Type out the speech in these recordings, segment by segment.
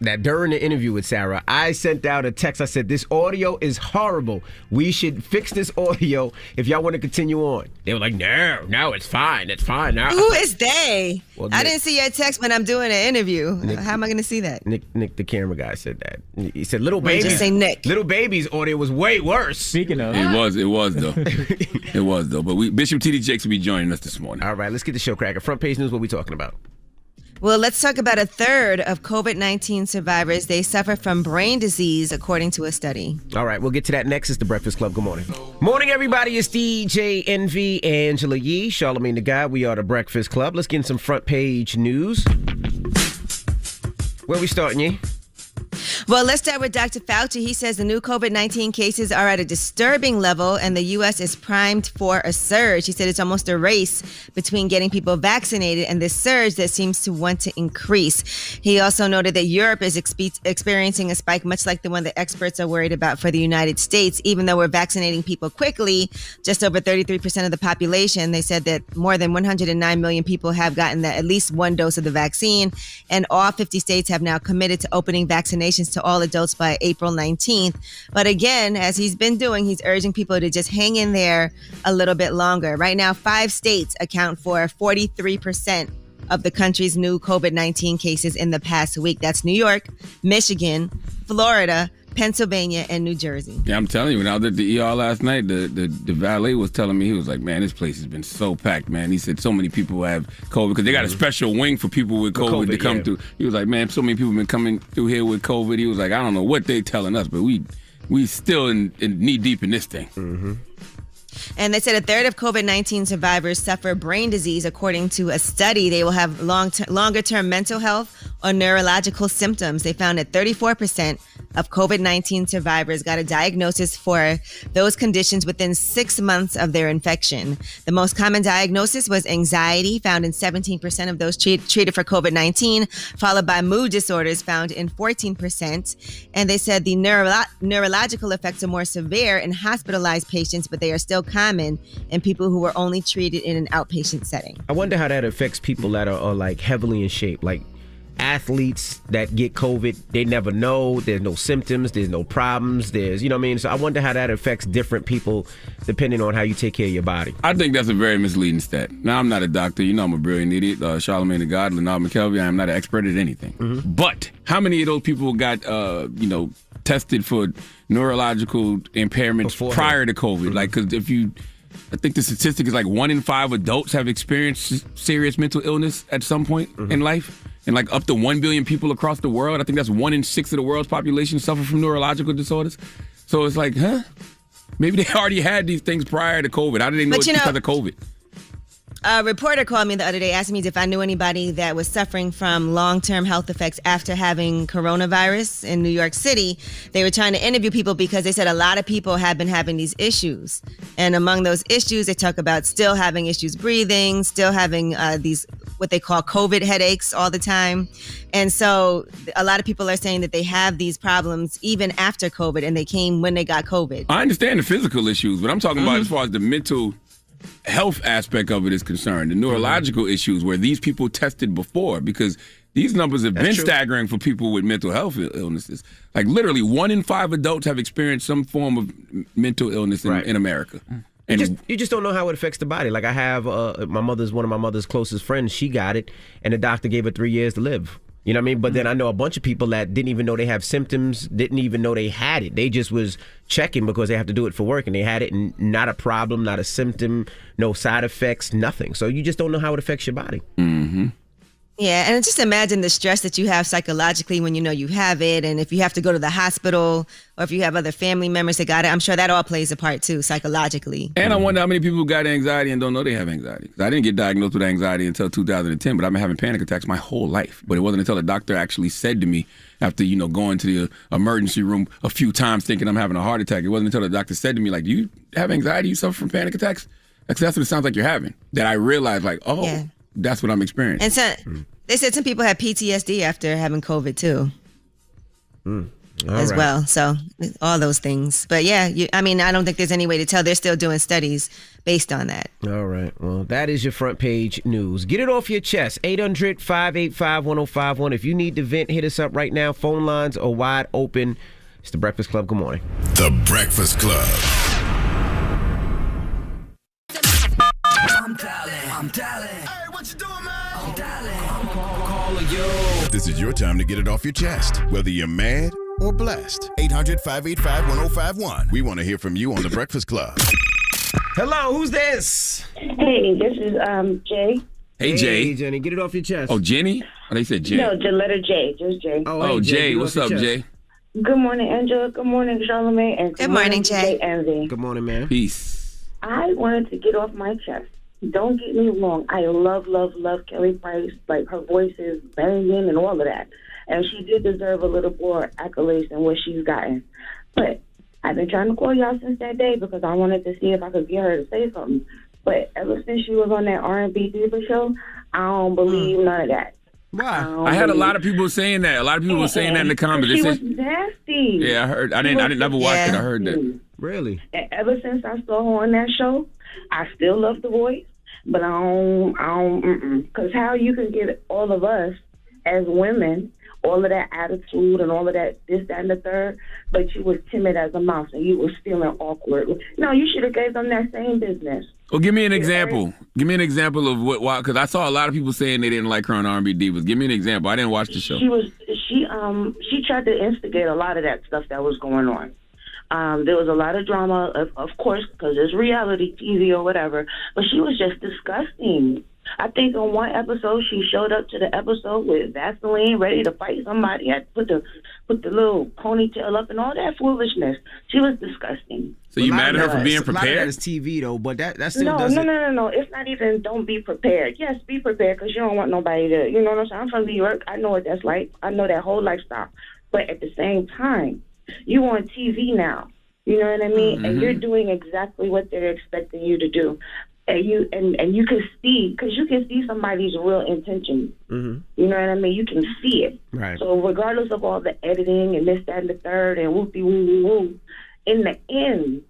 that during the interview with Sarah, I sent out a text. I said, this audio is horrible. We should fix this audio if y'all want to continue on. They were like, no, it's fine. It's fine. Now. Who is they? Well, I Nick- didn't see your text when I'm doing an interview. How am I going to see that? Nick, the camera guy, said that. He said, little Wait, baby. just say Nick. Little baby's audio was way worse. Speaking of, It was though. It was though. But Bishop T.D. Jakes will be joining us this morning. All right, let's get the show cracker. Front page news, what we talking about? Well, let's talk about a third of COVID-19 survivors. They suffer from brain disease, according to a study. All right, we'll get to that next. It's The Breakfast Club. Good morning. Morning, everybody. It's DJ Envy, Angela Yee, Charlamagne the Guy. We are The Breakfast Club. Let's get in some front page news. Where we starting, Yee? Well, let's start with Dr. Fauci. He says the new COVID-19 cases are at a disturbing level and the U.S. is primed for a surge. He said it's almost a race between getting people vaccinated and this surge that seems to want to increase. He also noted that Europe is experiencing a spike much like the one that experts are worried about for the United States. Even though we're vaccinating people quickly, just over 33% of the population, they said that more than 109 million people have gotten at least one dose of the vaccine, and all 50 states have now committed to opening vaccinations to all adults by April 19th. But again, as he's been doing, he's urging people to just hang in there a little bit longer. Right now, 5 states account for 43% of the country's new COVID-19 cases in the past week. That's New York, Michigan, Florida, Pennsylvania, and New Jersey. Yeah, I'm telling you, when I was at the ER last night, the valet was telling me, he was like, man, this place has been so packed, man. He said so many people have COVID because they got a special wing for people with COVID to come through. He was like, man, so many people have been coming through here with COVID. He was like, I don't know what they telling us, but we still in knee deep in this thing. Mm-hmm. And they said a third of COVID-19 survivors suffer brain disease. According to a study, they will have longer-term mental health or neurological symptoms. They found that 34% of COVID-19 survivors got a diagnosis for those conditions within 6 months of their infection. The most common diagnosis was anxiety, found in 17% of those treated for COVID-19, followed by mood disorders, found in 14%. And they said the neurological effects are more severe in hospitalized patients, but they are still common in people who were only treated in an outpatient setting. I wonder how that affects people that are like heavily in shape, like athletes that get COVID. They never know. There's no symptoms. There's no problems. There's, you know what I mean? So I wonder how that affects different people depending on how you take care of your body. I think that's a very misleading stat. Now, I'm not a doctor. You know I'm a brilliant idiot. Charlamagne the God, Leonard McKelvey. I am not an expert at anything. Mm-hmm. But how many of those people got, tested for neurological impairments prior to COVID? Mm-hmm. Like, because I think the statistic is like 1 in 5 adults have experienced serious mental illness at some point in life. And like up to 1 billion people across the world. I think that's 1 in 6 of the world's population suffer from neurological disorders. So it's like, maybe they already had these things prior to COVID. How did they know it's because of COVID? A reporter called me the other day, asking me if I knew anybody that was suffering from long-term health effects after having coronavirus in New York City. They were trying to interview people because they said a lot of people have been having these issues. And among those issues, they talk about still having issues breathing, still having these what they call COVID headaches all the time. And so a lot of people are saying that they have these problems even after COVID, and they came when they got COVID. I understand the physical issues, but I'm talking about as far as the mental health aspect of it is concerned, the neurological issues where these people tested before, because these numbers have been staggering for people with mental health illnesses. Like literally 1 in 5 adults have experienced some form of mental illness in America. And you just don't know how it affects the body. Like I have one of my mother's closest friends, she got it, and the doctor gave her 3 years to live. You know what I mean? But then I know a bunch of people that didn't even know they have symptoms, didn't even know they had it. They just was checking because they have to do it for work, and they had it, and not a problem, not a symptom, no side effects, nothing. So you just don't know how it affects your body. Mm-hmm. Yeah, and just imagine the stress that you have psychologically when you know you have it, and if you have to go to the hospital, or if you have other family members that got it, I'm sure that all plays a part too, psychologically. And I wonder how many people got anxiety and don't know they have anxiety. 'Cause I didn't get diagnosed with anxiety until 2010, but I've been having panic attacks my whole life. But it wasn't until a doctor actually said to me, after going to the emergency room a few times thinking I'm having a heart attack, it wasn't until the doctor said to me, like, do you have anxiety? You suffer from panic attacks? That's what it sounds like you're having. That I realized, like, that's what I'm experiencing. And so they said some people had PTSD after having COVID too. as right. well. So all those things. But yeah, I don't think there's any way to tell. They're still doing studies based on that. All right. Well, that is your front page news. Get it off your chest. 800-585-1051. If you need to vent, hit us up right now. Phone lines are wide open. It's The Breakfast Club. Good morning. The Breakfast Club. I'm dialing. Hey, what you doing, man? I'm dialing. I'm calling you. This is your time to get it off your chest, whether you're mad or blessed. 800-585-1051. We want to hear from you on The Breakfast Club. Hello, who's this? Hey, this is Jay. Hey, Jay. Hey, Jenny, get it off your chest. Oh, Jenny? Oh, they said Jay. No, the letter J, just Jay. Oh, Jay. What's up, Jay? Good morning, Angela. Good morning, Charlamagne. And good morning, Jay. Envy. Good morning, man. Peace. I wanted to get off my chest. Don't get me wrong. I love Kelly Price. Like, her voice is banging and all of that. And she did deserve a little more accolades than what she's gotten. But I've been trying to call y'all since that day because I wanted to see if I could get her to say something. But ever since she was on that R&B diva show, I don't believe none of that. Why? I had a lot of people saying that. A lot of people were saying that in the comments. She was nasty. Yeah, I heard. I didn't never watch it. I heard that. Really? And ever since I saw her on that show, I still love the voice, but I don't, because how you can get all of us as women, all of that attitude and all of that, this, that, and the third, but you was timid as a mouse and you was feeling awkward. No, you should have gave them that same business. Well, give me an example. Give me an example of why, because I saw a lot of people saying they didn't like her on R&B Divas. Give me an example. I didn't watch the show. She tried to instigate a lot of that stuff that was going on. There was a lot of drama, of course, because it's reality TV or whatever, but she was just disgusting. I think on one episode, she showed up to the episode with Vaseline, ready to fight somebody. Had put the little ponytail up and all that foolishness. She was disgusting. So you mad at her for being prepared? A lot of that is TV, though, but that still doesn't... No. It's not even don't be prepared. Yes, be prepared because you don't want nobody to... You know what I'm saying? I'm from New York. I know what that's like. I know that whole lifestyle. But at the same time, you on TV now. You know what I mean? Mm-hmm. And you're doing exactly what they're expecting you to do. And you can see, because you can see somebody's real intention. Mm-hmm. You know what I mean? You can see it. Right. So regardless of all the editing and this, that, and the third, and whoopty-woo-woo-woo, in the end,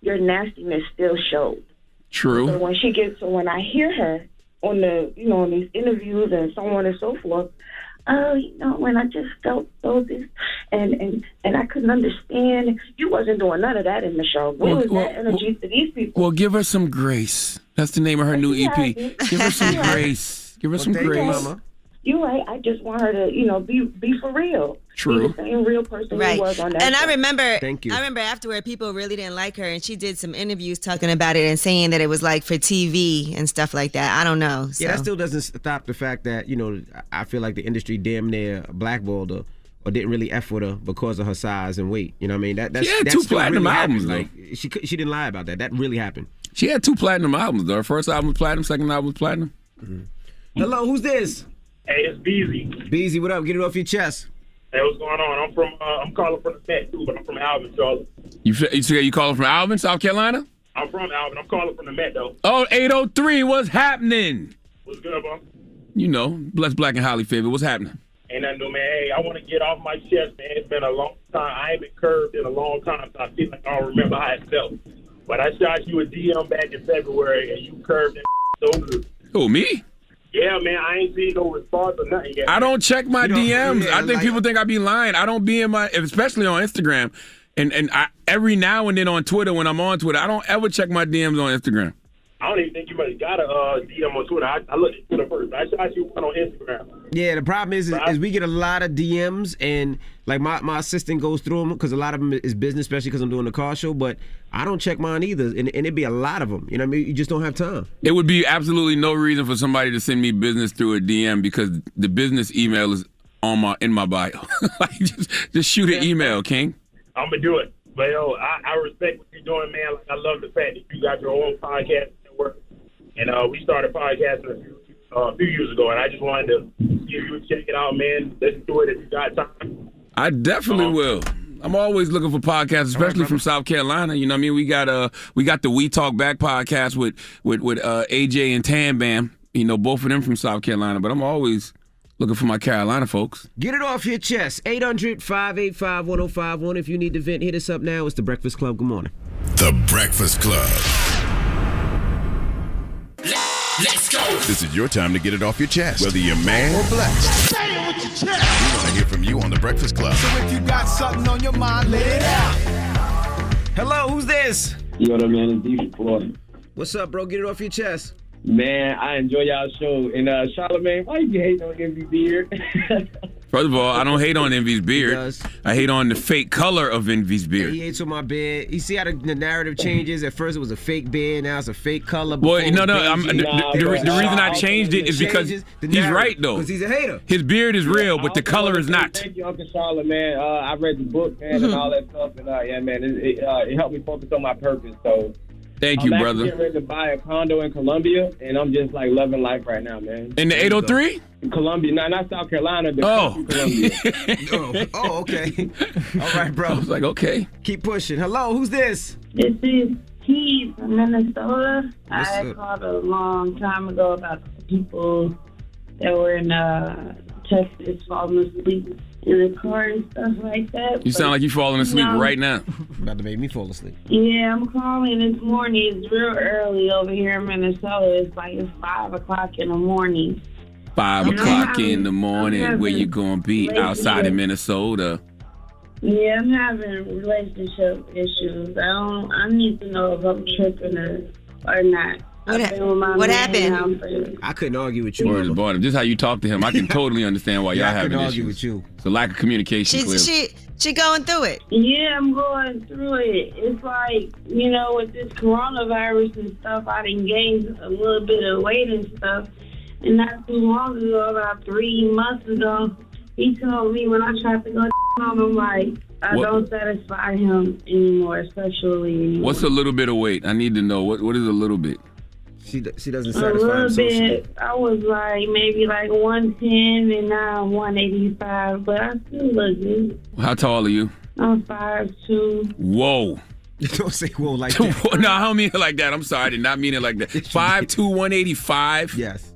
your nastiness still showed. True. So when I hear her on the, on these interviews and so on and so forth, when I just felt so this, and I couldn't understand. You wasn't doing none of that in the show. Where was that energy to these people? Well, give her some grace. That's the name of her new EP. Give her some grace. Give her some grace. You're right. I just want her to, be for real. True. Be the same real person right. who was on that And show. I remember, Thank you. I remember afterward, people really didn't like her, and she did some interviews talking about it and saying that it was like for TV and stuff like that. I don't know. So. Yeah, that still doesn't stop the fact that, I feel like the industry damn near blackballed her or didn't really F with her because of her size and weight. You know what I mean? That's, she had that's 2 platinum really albums, though. though. Like, she didn't lie about that. That really happened. She had 2 platinum albums, though. Her first album was platinum, second album was platinum. Mm-hmm. Hello, who's this? Hey, it's Beezy. Beezy, what up? Get it off your chest. Hey, what's going on? I'm calling from the Met too, but I'm from Alvin, Charlotte. You calling from Alvin, South Carolina? I'm from Alvin. I'm calling from the Met though. Oh, 803, what's happening? What's good, bro? Bless Black and Holly favor. What's happening? Ain't nothing new, man. Hey, I want to get off my chest, man. It's been a long time. I ain't been curved in a long time, so I feel like I don't remember how it felt. But I shot you a DM back in February, and you curved it so good. Who, me? Yeah, man, I ain't seen no response or nothing yet. I don't check my DMs. Yeah, I think people think I be lying. I don't be in my, especially on Instagram. And I, every now and then on Twitter, when I'm on Twitter, I don't ever check my DMs on Instagram. I don't even think you might have got a DM on Twitter. I looked at Twitter first. I shot you one on Instagram. Yeah, the problem is we get a lot of DMs, and like my assistant goes through them because a lot of them is business, especially because I'm doing the car show. But I don't check mine either, and it'd be a lot of them. You know what I mean? You just don't have time. It would be absolutely no reason for somebody to send me business through a DM because the business email is in my bio. Like just shoot an email, King. I'm gonna do it. But I respect what you're doing, man. Like I love the fact that you got your own podcast network, and we started podcasting a few years ago, and I just wanted to give you a check it out, man. Listen to it if you got time. I definitely will. I'm always looking for podcasts, especially from South Carolina. You know what I mean? We got the We Talk Back podcast with AJ and Tan Bam. Both of them from South Carolina. But I'm always Looking for my Carolina folks. Get it off your chest. 800-585-1051. If you need to vent, hit us up now. It's The Breakfast Club. Good morning. The Breakfast Club. Let's go. This is your time to get it off your chest, whether you're mad or blessed. Say it with your chest. We want to hear from you on The Breakfast Club. So if you got something on your mind, let it out. Hello, who's this? Yo, the man is D from Florida. What's up, bro? Get it off your chest. Man, I enjoy y'all show. And Charlamagne, why you hating on Envy Beard? First of all, I don't hate on Envy's beard. does. I hate on the fake color of Envy's beard. He hates on my beard. You see how the narrative changes? At first it was a fake beard, now it's a fake color. Boy, no, The reason I changed it is because he's right, though. Because he's a hater. His beard is real, but the color is not. Thank you, Uncle Charlotte, man. I read the book, man, and all that stuff. And, yeah, man, it helped me focus on my purpose. So Thank you, I'm brother. getting ready to buy a condo in Columbia, and I'm just, like, loving life right now, man. In the 803? Columbia, not South Carolina, but Columbia. Oh, okay. All right, bro. I was like, okay. Keep pushing. Hello, who's this? This is T from Minnesota. What's I up? called a long time ago about the people that were in Texas falling asleep in the car and stuff like that. You sound like you falling asleep right now. About to make me fall asleep. Yeah, I'm calling this morning. It's real early over here in Minnesota. It's 5 o'clock in the morning. 5 o'clock in the morning, where you gonna be? relationship. Outside in Minnesota. Yeah, I'm having relationship issues. I need to know if I'm tripping or not. What I've been with my what man happened? now for- I couldn't argue with you. Word is born. Just how you talk to him, I can totally understand why y'all I having couldn't argue issues. with you. It's a lack of communication. Clearly. She going through it. Yeah, I'm going through it. It's like, with this coronavirus and stuff, I done gained a little bit of weight and stuff. And not too long ago, about 3 months ago, he told me when I tried to go on him, like, I don't satisfy him anymore, sexually anymore. What's a little bit of weight? I need to know. What is a little bit? She doesn't A satisfy him little socially. bit. I was like maybe like 110 and now I'm 185, but I still look good. How tall are you? I'm 5'2". Whoa. You don't say whoa like that. No, I don't mean it like that. I'm sorry. I did not mean it like that. 5'2", 185? Yes.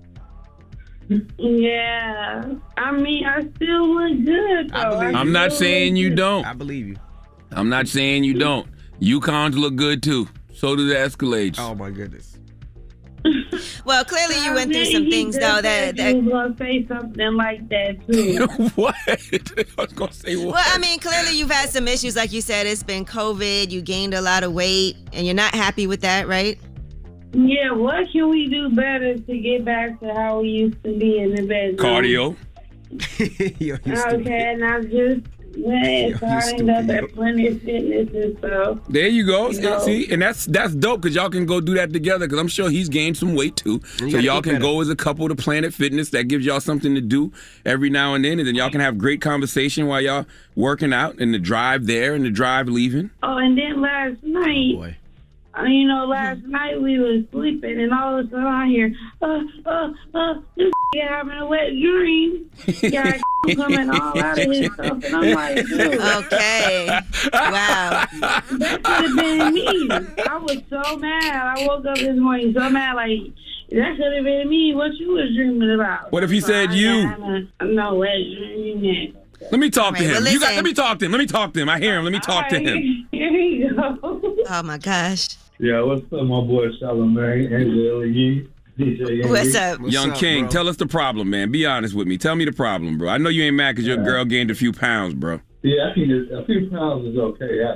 Yeah. I mean, I still look good, though. I'm not saying you don't. I believe you. I'm not saying you don't. Yukons look good, too. So do the Escalades. Oh, my goodness. Well, clearly you went through some things, though, that You was going to say something like that, too. What? I was going to say what? Well, I mean, clearly you've had some issues. Like you said, it's been COVID. You gained a lot of weight, and you're not happy with that, right? Yeah, what can we do better to get back to how we used to be in the bedroom? Cardio. Okay, and I just signed up at Planet Fitness and stuff. There you go. know. See, and that's dope because y'all can go do that together because I'm sure he's gained some weight too. You So gotta y'all eat can better. go as a couple to Planet Fitness. That gives y'all something to do every now and then y'all can have great conversation while y'all working out and the drive there and the drive leaving. Oh, and then last night, Boy. last night we was sleeping and all of a sudden I hear, this having a wet dream. Got coming all out of his stuff and I'm like, dude. Okay. Wow. That could have been me. I was so mad. I woke up this morning so mad, like, that could have been me. What you was dreaming about? What if he said you? No, wet dream. Let me talk to All right, him. well, Let me talk to him. Let me talk to him. I hear him. Let me talk to him. Here you go. Oh, my gosh. Yeah, what's up, my boy Charlamagne, Angela Yee, DJ Yee. What's up? Young King, bro? tell us the problem, man. Be honest with me. Tell me the problem, bro. I know you ain't mad because your girl gained a few pounds, bro. Yeah, I think a few pounds is okay. I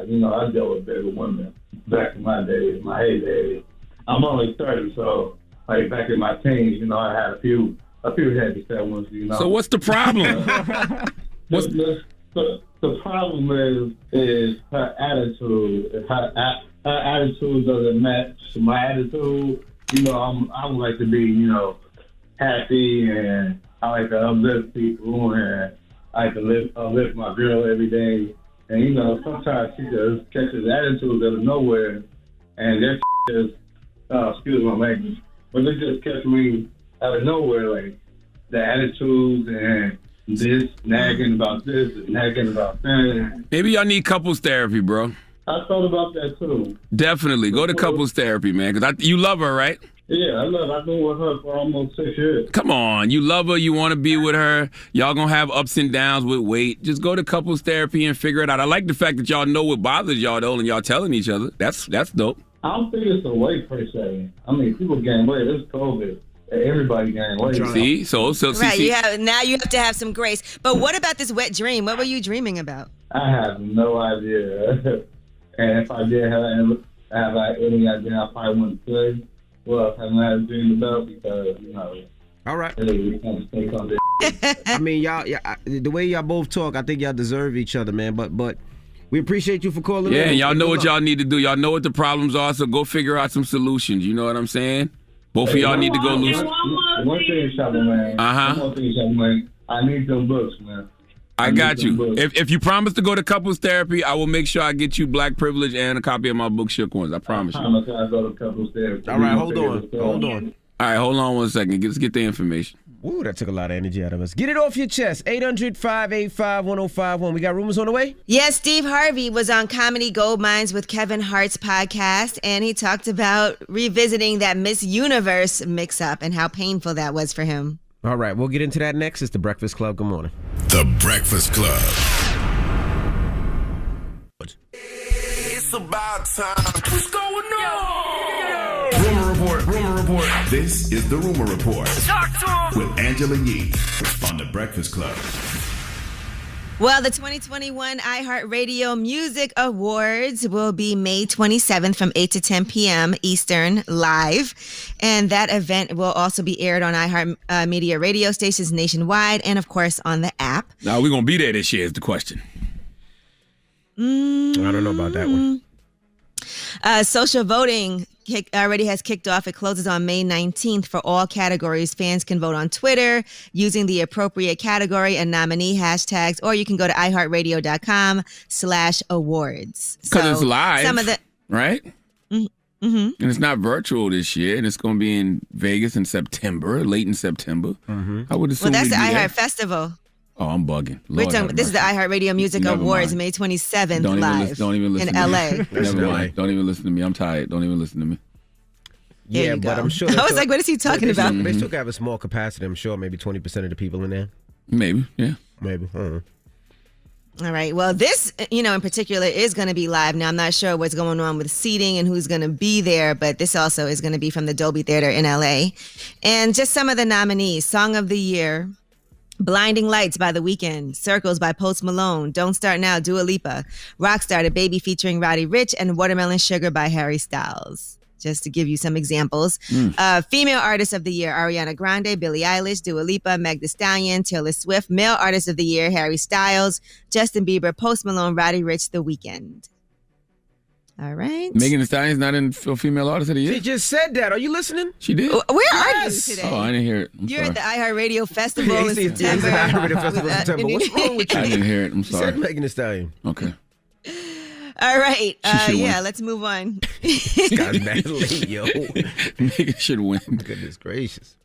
dealt with bigger women back in my days, my heyday. I'm only 30, so like back in my teens, I had a few heavy set ones, So what's the problem? The problem is her attitude. Her attitude doesn't match my attitude. I would like to be, happy, and I like to uplift people, and I like to lift my girl every day. And sometimes she just catches attitudes out of nowhere, and that just excuse my language, but it just catch me out of nowhere, like the attitudes and this nagging about this and nagging about that. Maybe y'all need couples therapy, bro. I thought about that too. Definitely. Go to couples therapy, man, because you love her, right? Yeah, I love her. I've been with her for almost 6 years. Come on, you love her, you want to be with her. Y'all gonna have ups and downs with weight. Just go to couples therapy and figure it out. I like the fact that y'all know what bothers y'all though, and y'all telling each other. That's dope. I don't think it's the weight per se. I mean, people gain weight. It's COVID. Everybody gain weight. See, right. Now you have to have some grace. But what about this wet dream? What were you dreaming about? I have no idea. And if I did have any idea, I probably wouldn't say. Well, I haven't had a dream about because, All right. I I mean, y'all, the way y'all both talk, I think y'all deserve each other, man. But we appreciate you for calling in. Yeah, and y'all know what y'all need to do. Y'all know what the problems are, so go figure out some solutions. You know what I'm saying? Both of y'all need to go loose. One thing, Charlamagne. One thing, Charlamagne. I need them books, man. I got you. If you promise to go to couples therapy, I will make sure I get you Black Privilege and a copy of my book, Shook Ones. I promise you. I go to couples therapy. All right, hold on. All right, hold on 1 second. Let's get the information. Ooh, that took a lot of energy out of us. Get it off your chest. 800-585-1051. We got rumors on the way? Yes, Steve Harvey was on Comedy Gold Mines with Kevin Hart's podcast, and he talked about revisiting that Miss Universe mix-up and how painful that was for him. All right, we'll get into that next. It's The Breakfast Club. Good morning. The Breakfast Club. It's about time. What's going on? Rumor report. This is the Rumor Report Talk to him. with Angela Yee on The Breakfast Club. Well, the 2021 iHeartRadio Music Awards will be May 27th from 8 to 10 p.m. Eastern live. And that event will also be aired on iHeartMedia radio stations nationwide and, of course, on the app. Now, we're going to be there this year is the question. I don't know about that one. Social voting already has kicked off. It closes on May 19th for all categories. Fans can vote on Twitter using the appropriate category and nominee hashtags, or you can go to iHeartRadio.com/awards. Because it's live, right? Mm-hmm. And it's not virtual this year, and it's going to be in Vegas in September, late in September. I would assume. Well, that's the we'd be iHeart there. Festival. Oh, I'm bugging. We're talking, this is the iHeartRadio Music Never Awards, mind. May 27th, Don't live even listen in to LA. Me. Never mind. Don't even listen to me. I'm tired. Don't even listen to me. There Yeah, you but go. I'm sure. I was like, what is he talking about? They still have a small capacity. I'm sure maybe 20% of the people in there. Maybe, yeah. Maybe. I don't know. All right. Well, this, in particular is going to be live. Now, I'm not sure what's going on with seating and who's going to be there, but this also is going to be from the Dolby Theater in LA. And just some of the nominees: Song of the Year, Blinding Lights by The Weeknd, Circles by Post Malone, Don't Start Now, Dua Lipa, Rockstar, The Baby featuring Roddy Ricch, and Watermelon Sugar by Harry Styles. Just to give you some examples. Female Artist of the Year, Ariana Grande, Billie Eilish, Dua Lipa, Meg Thee Stallion, Taylor Swift. Male Artist of the Year, Harry Styles, Justin Bieber, Post Malone, Roddy Ricch, The Weeknd. All right. Megan Thee Stallion's not in for Female Artist of the Year? She just said that. Are you listening? She did? Where are you today? Oh, I didn't hear it. You're at the iHeartRadio Festival in He's September. at the iHeartRadio Festival in September. What's wrong with you? I didn't hear it. I'm She sorry. said Megan Thee Stallion. Okay. All right. should've won. Let's move on. This guy's badly, yo. Megan should win. Goodness gracious.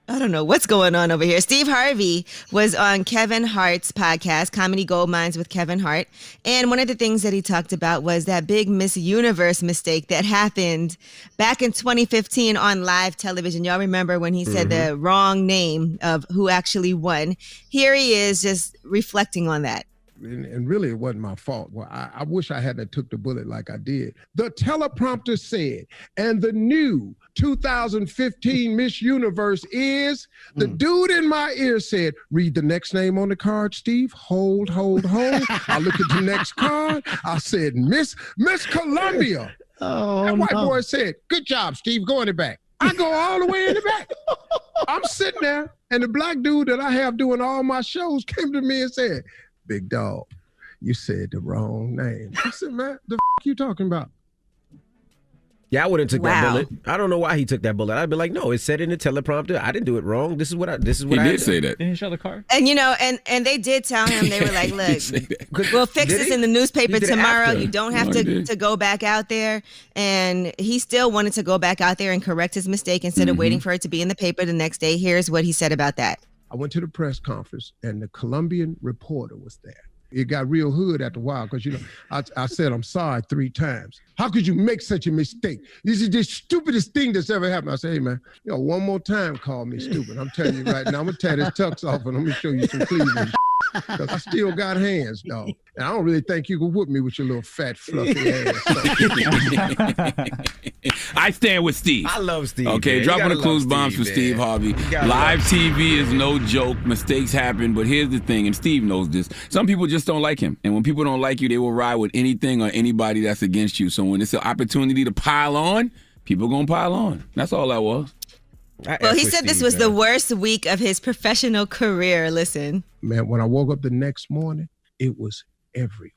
I don't know what's going on over here. Steve Harvey was on Kevin Hart's podcast, Comedy Gold Mines with Kevin Hart. And one of the things that he talked about was that big Miss Universe mistake that happened back in 2015 on live television. Y'all remember when he said the wrong name of who actually won? Here he is just reflecting on that. And really, it wasn't my fault. Well, I wish I hadn't took the bullet like I did. The teleprompter said, and the new 2015 Miss Universe is, the dude in my ear said, read the next name on the card, Steve. Hold. I look at the next card. I said, Miss Columbia. That white boy said, good job, Steve. Go in the back. I go all the way in the back. I'm sitting there, and the black dude that I have doing all my shows came to me and said, big dog, you said the wrong name. I said, man, the you talking about? Yeah, I wouldn't took that bullet. I don't know why he took that bullet. I'd be like, no, it said in the teleprompter. I didn't do it wrong. This is what I He did say that. Didn't he show the card? And and they did tell him, they were like, look, we'll fix this in the newspaper tomorrow. You don't have to go back out there. And he still wanted to go back out there and correct his mistake instead of waiting for it to be in the paper the next day. Here's what he said about that. I went to the press conference, and the Colombian reporter was there. It got real hood after a while because, you know, I said I'm sorry 3 times. How could you make such a mistake? This is the stupidest thing that's ever happened. I say, hey, man, you know, one more time call me stupid. I'm telling you right now, I'm going to tear this tux off and I'm going to show you some Cleveland because I still got hands, dog. And I don't really think you can whoop me with your little fat, fluffy ass. I stand with Steve. I love Steve. Okay, man. drop on the clues Steve, bombs for man. Steve Harvey. Live TV is no joke. Mistakes happen, but here's the thing, and Steve knows this. Some people just don't like him. And when people don't like you, they will ride with anything or anybody that's against you. So when it's an opportunity to pile on, people going to pile on. That's all that was. Well, he said this was the worst week of his professional career. Listen. Man, when I woke up the next morning, it was everywhere.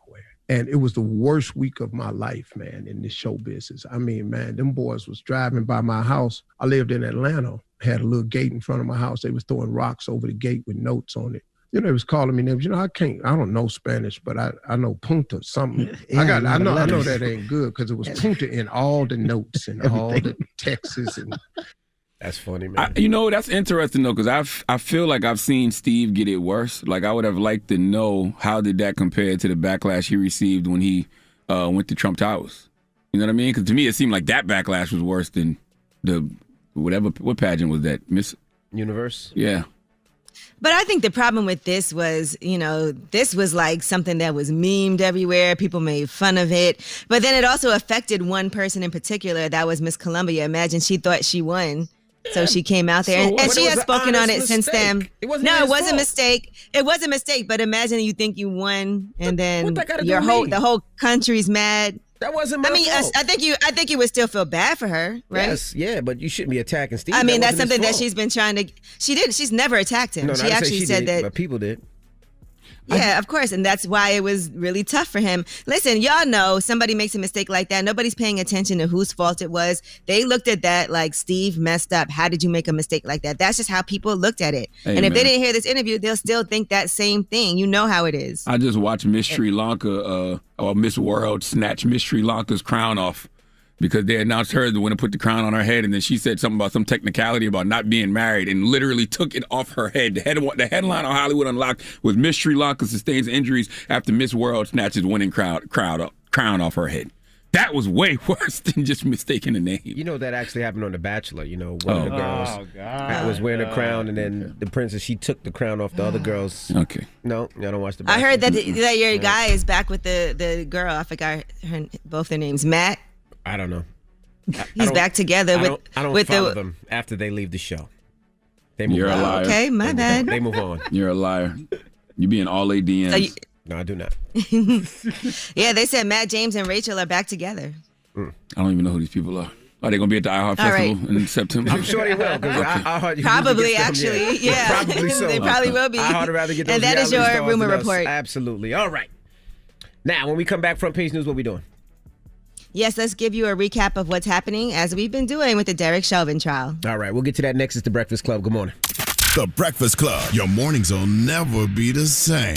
And it was the worst week of my life, man, in this show business. I mean, man, them boys was driving by my house. I lived in Atlanta, had a little gate in front of my house. They was throwing rocks over the gate with notes on it. You know, they was calling me names. You know, I don't know Spanish, but I know punta, something. Yeah, I know that ain't good because it was punta in all the notes and all the texts and... That's funny, man. That's interesting, though, because I feel like I've seen Steve get it worse. Like, I would have liked to know how did that compare to the backlash he received when he went to Trump Towers. You know what I mean? Because to me, it seemed like that backlash was worse than what pageant was that? Miss Universe? Yeah. But I think the problem with this was, this was like something that was memed everywhere. People made fun of it. But then it also affected one person in particular. That was Miss Columbia. Imagine she thought she won. So she came out there, and she has spoken on it since then. It wasn't a mistake. It was a mistake, but imagine you think you won, and then the whole country's mad. That wasn't my fault. I think you would still feel bad for her, right? Yes, yeah, but you shouldn't be attacking Steve. I mean, that's something that she's been trying to. She's never attacked him. No, she actually said that. But people did. Yeah, of course. And that's why it was really tough for him. Listen, y'all know somebody makes a mistake like that. Nobody's paying attention to whose fault it was. They looked at that like, Steve messed up. How did you make a mistake like that? That's just how people looked at it. Hey, and if man. they didn't hear this interview, they'll still think that same thing. You know how it is. I just watched Miss Sri Lanka, or Miss World, snatch Miss Sri Lanka's crown off because they announced her the one to put the crown on her head, and then she said something about some technicality about not being married and literally took it off her head. The headline on Hollywood Unlocked was Miss Sri Lanka sustains injuries after Miss World snatches winning crown off her head. That was way worse than just mistaking the name. You know that actually happened on The Bachelor. You know, one of the girls was wearing a crown, and then the princess, she took the crown off the other girls. Okay. No, y'all don't watch The Bachelor. I heard that your guy is back with the girl. I forgot both their names. Matt. I don't know. He's back together with. I don't follow them after they leave the show. You're a liar. Okay, my bad. They move on. You're a liar. You be in all a DMs. No, I do not. Yeah, they said Matt, James, and Rachel are back together. I don't even know who these people are. Are they going to be at the iHeart Festival in September? I'm sure they will. Probably, actually. Yeah. Probably so. They probably will be. I'd rather get those and that is your reality stars rumor than us. report. Absolutely. All right. Now, when we come back, Front Page News, what we doing? Yes, let's give you a recap of what's happening as we've been doing with the Derek Chauvin trial. All right, we'll get to that next. It's The Breakfast Club. Good morning. The Breakfast Club. Your mornings will never be the same.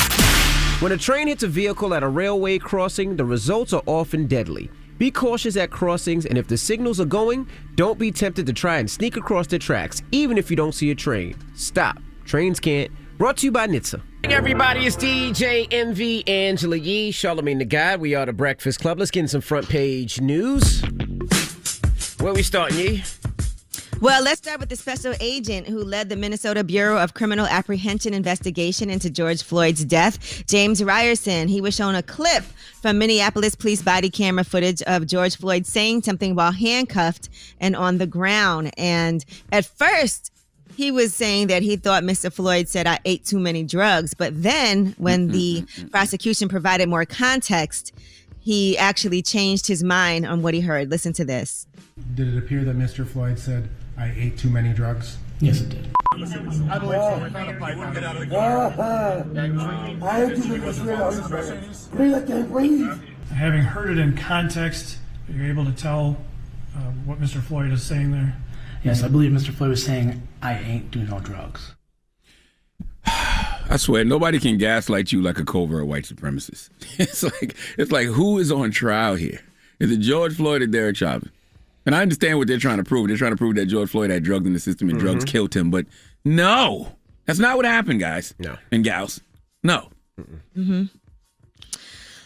When a train hits a vehicle at a railway crossing, the results are often deadly. Be cautious at crossings, and if the signals are going, don't be tempted to try and sneak across the tracks, even if you don't see a train. Stop. Trains can't. Brought to you by NHTSA. Hey everybody, it's DJ MV Angela Yee, Charlamagne the God. We are The Breakfast Club. Let's get in some front page news. Where we starting, Yee? Well, let's start with the special agent who led the Minnesota Bureau of Criminal Apprehension investigation into George Floyd's death, James Ryerson. He was shown a clip from Minneapolis police body camera footage of George Floyd saying something while handcuffed and on the ground. And at first, he was saying that he thought Mr. Floyd said, "I ate too many drugs." But then when the prosecution provided more context, he actually changed his mind on what he heard. Listen to this. Did it appear that Mr. Floyd said, "I ate too many drugs"? Yes, it did. I believe Having heard it in context, you're able to tell what Mr. Floyd is saying there? Yes, I believe Mr. Floyd was saying, "I ain't doing no drugs." I swear, nobody can gaslight you like a covert white supremacist. It's like who is on trial here? Is it George Floyd or Derek Chauvin? And I understand what they're trying to prove. They're trying to prove that George Floyd had drugs in the system and drugs killed him. But no, that's not what happened, guys. No. And gals. No.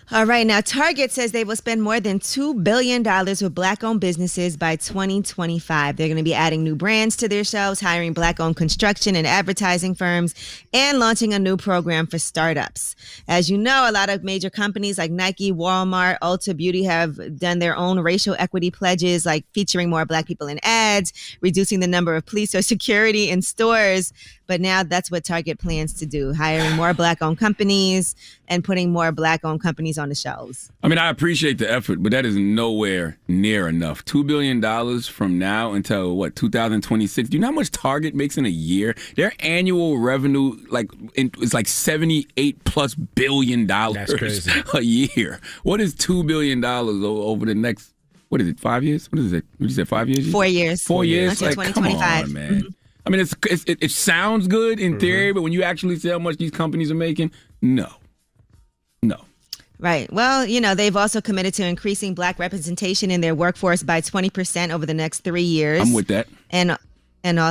All right. Now, Target says they will spend more than $2 billion with Black-owned businesses by 2025. They're going to be adding new brands to their shelves, hiring Black-owned construction and advertising firms, and launching a new program for startups. As you know, a lot of major companies like Nike, Walmart, Ulta Beauty have done their own racial equity pledges, like featuring more Black people in ads, reducing the number of police or security in stores. But now that's what Target plans to do, hiring more Black-owned companies and putting more Black-owned companies on the shelves. I mean, I appreciate the effort, but that is nowhere near enough. $2 billion from now until, 2026? Do you know how much Target makes in a year? Their annual revenue, is like $78+ billion That's crazy. a year. What is $2 billion over the next, 5 years? What is it? What did you say, 5 years? 4 years. 4 years? Until Come 2025. on, man. I mean, it sounds good in theory, but when you actually see how much these companies are making, no. Right. Well, they've also committed to increasing Black representation in their workforce by 20% over the next 3 years. I'm with that.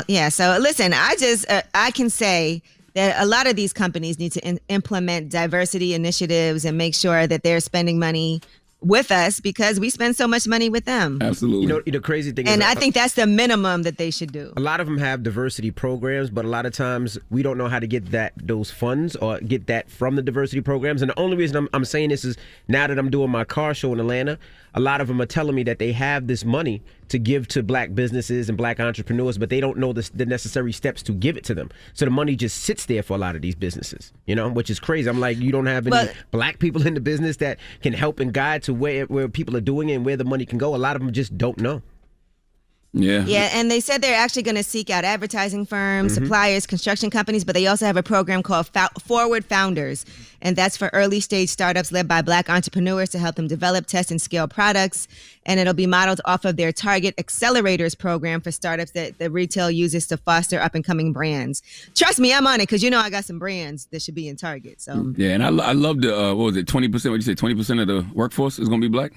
Yeah. So listen, I can say that a lot of these companies need to implement diversity initiatives and make sure that they're spending money with us because we spend so much money with them. Absolutely. The crazy thing and is, I think that's the minimum that they should do. A lot of them have diversity programs, but a lot of times we don't know how to get those funds or get that from the diversity programs. And the only reason I'm saying this is now that I'm doing my car show in Atlanta, a lot of them are telling me that they have this money to give to Black businesses and Black entrepreneurs, but they don't know the necessary steps to give it to them. So the money just sits there for a lot of these businesses, which is crazy. I'm like, you don't have any Black people in the business that can help and guide to where people are doing it and where the money can go. A lot of them just don't know. Yeah, and they said they're actually going to seek out advertising firms, suppliers, construction companies, but they also have a program called Forward Founders, and that's for early stage startups led by Black entrepreneurs to help them develop, test, and scale products. And it'll be modeled off of their Target Accelerators program for startups that the retail uses to foster up and coming brands. Trust me, I'm on it because I got some brands that should be in Target. So yeah, and I love the 20%? What did you say? 20% of the workforce is going to be Black.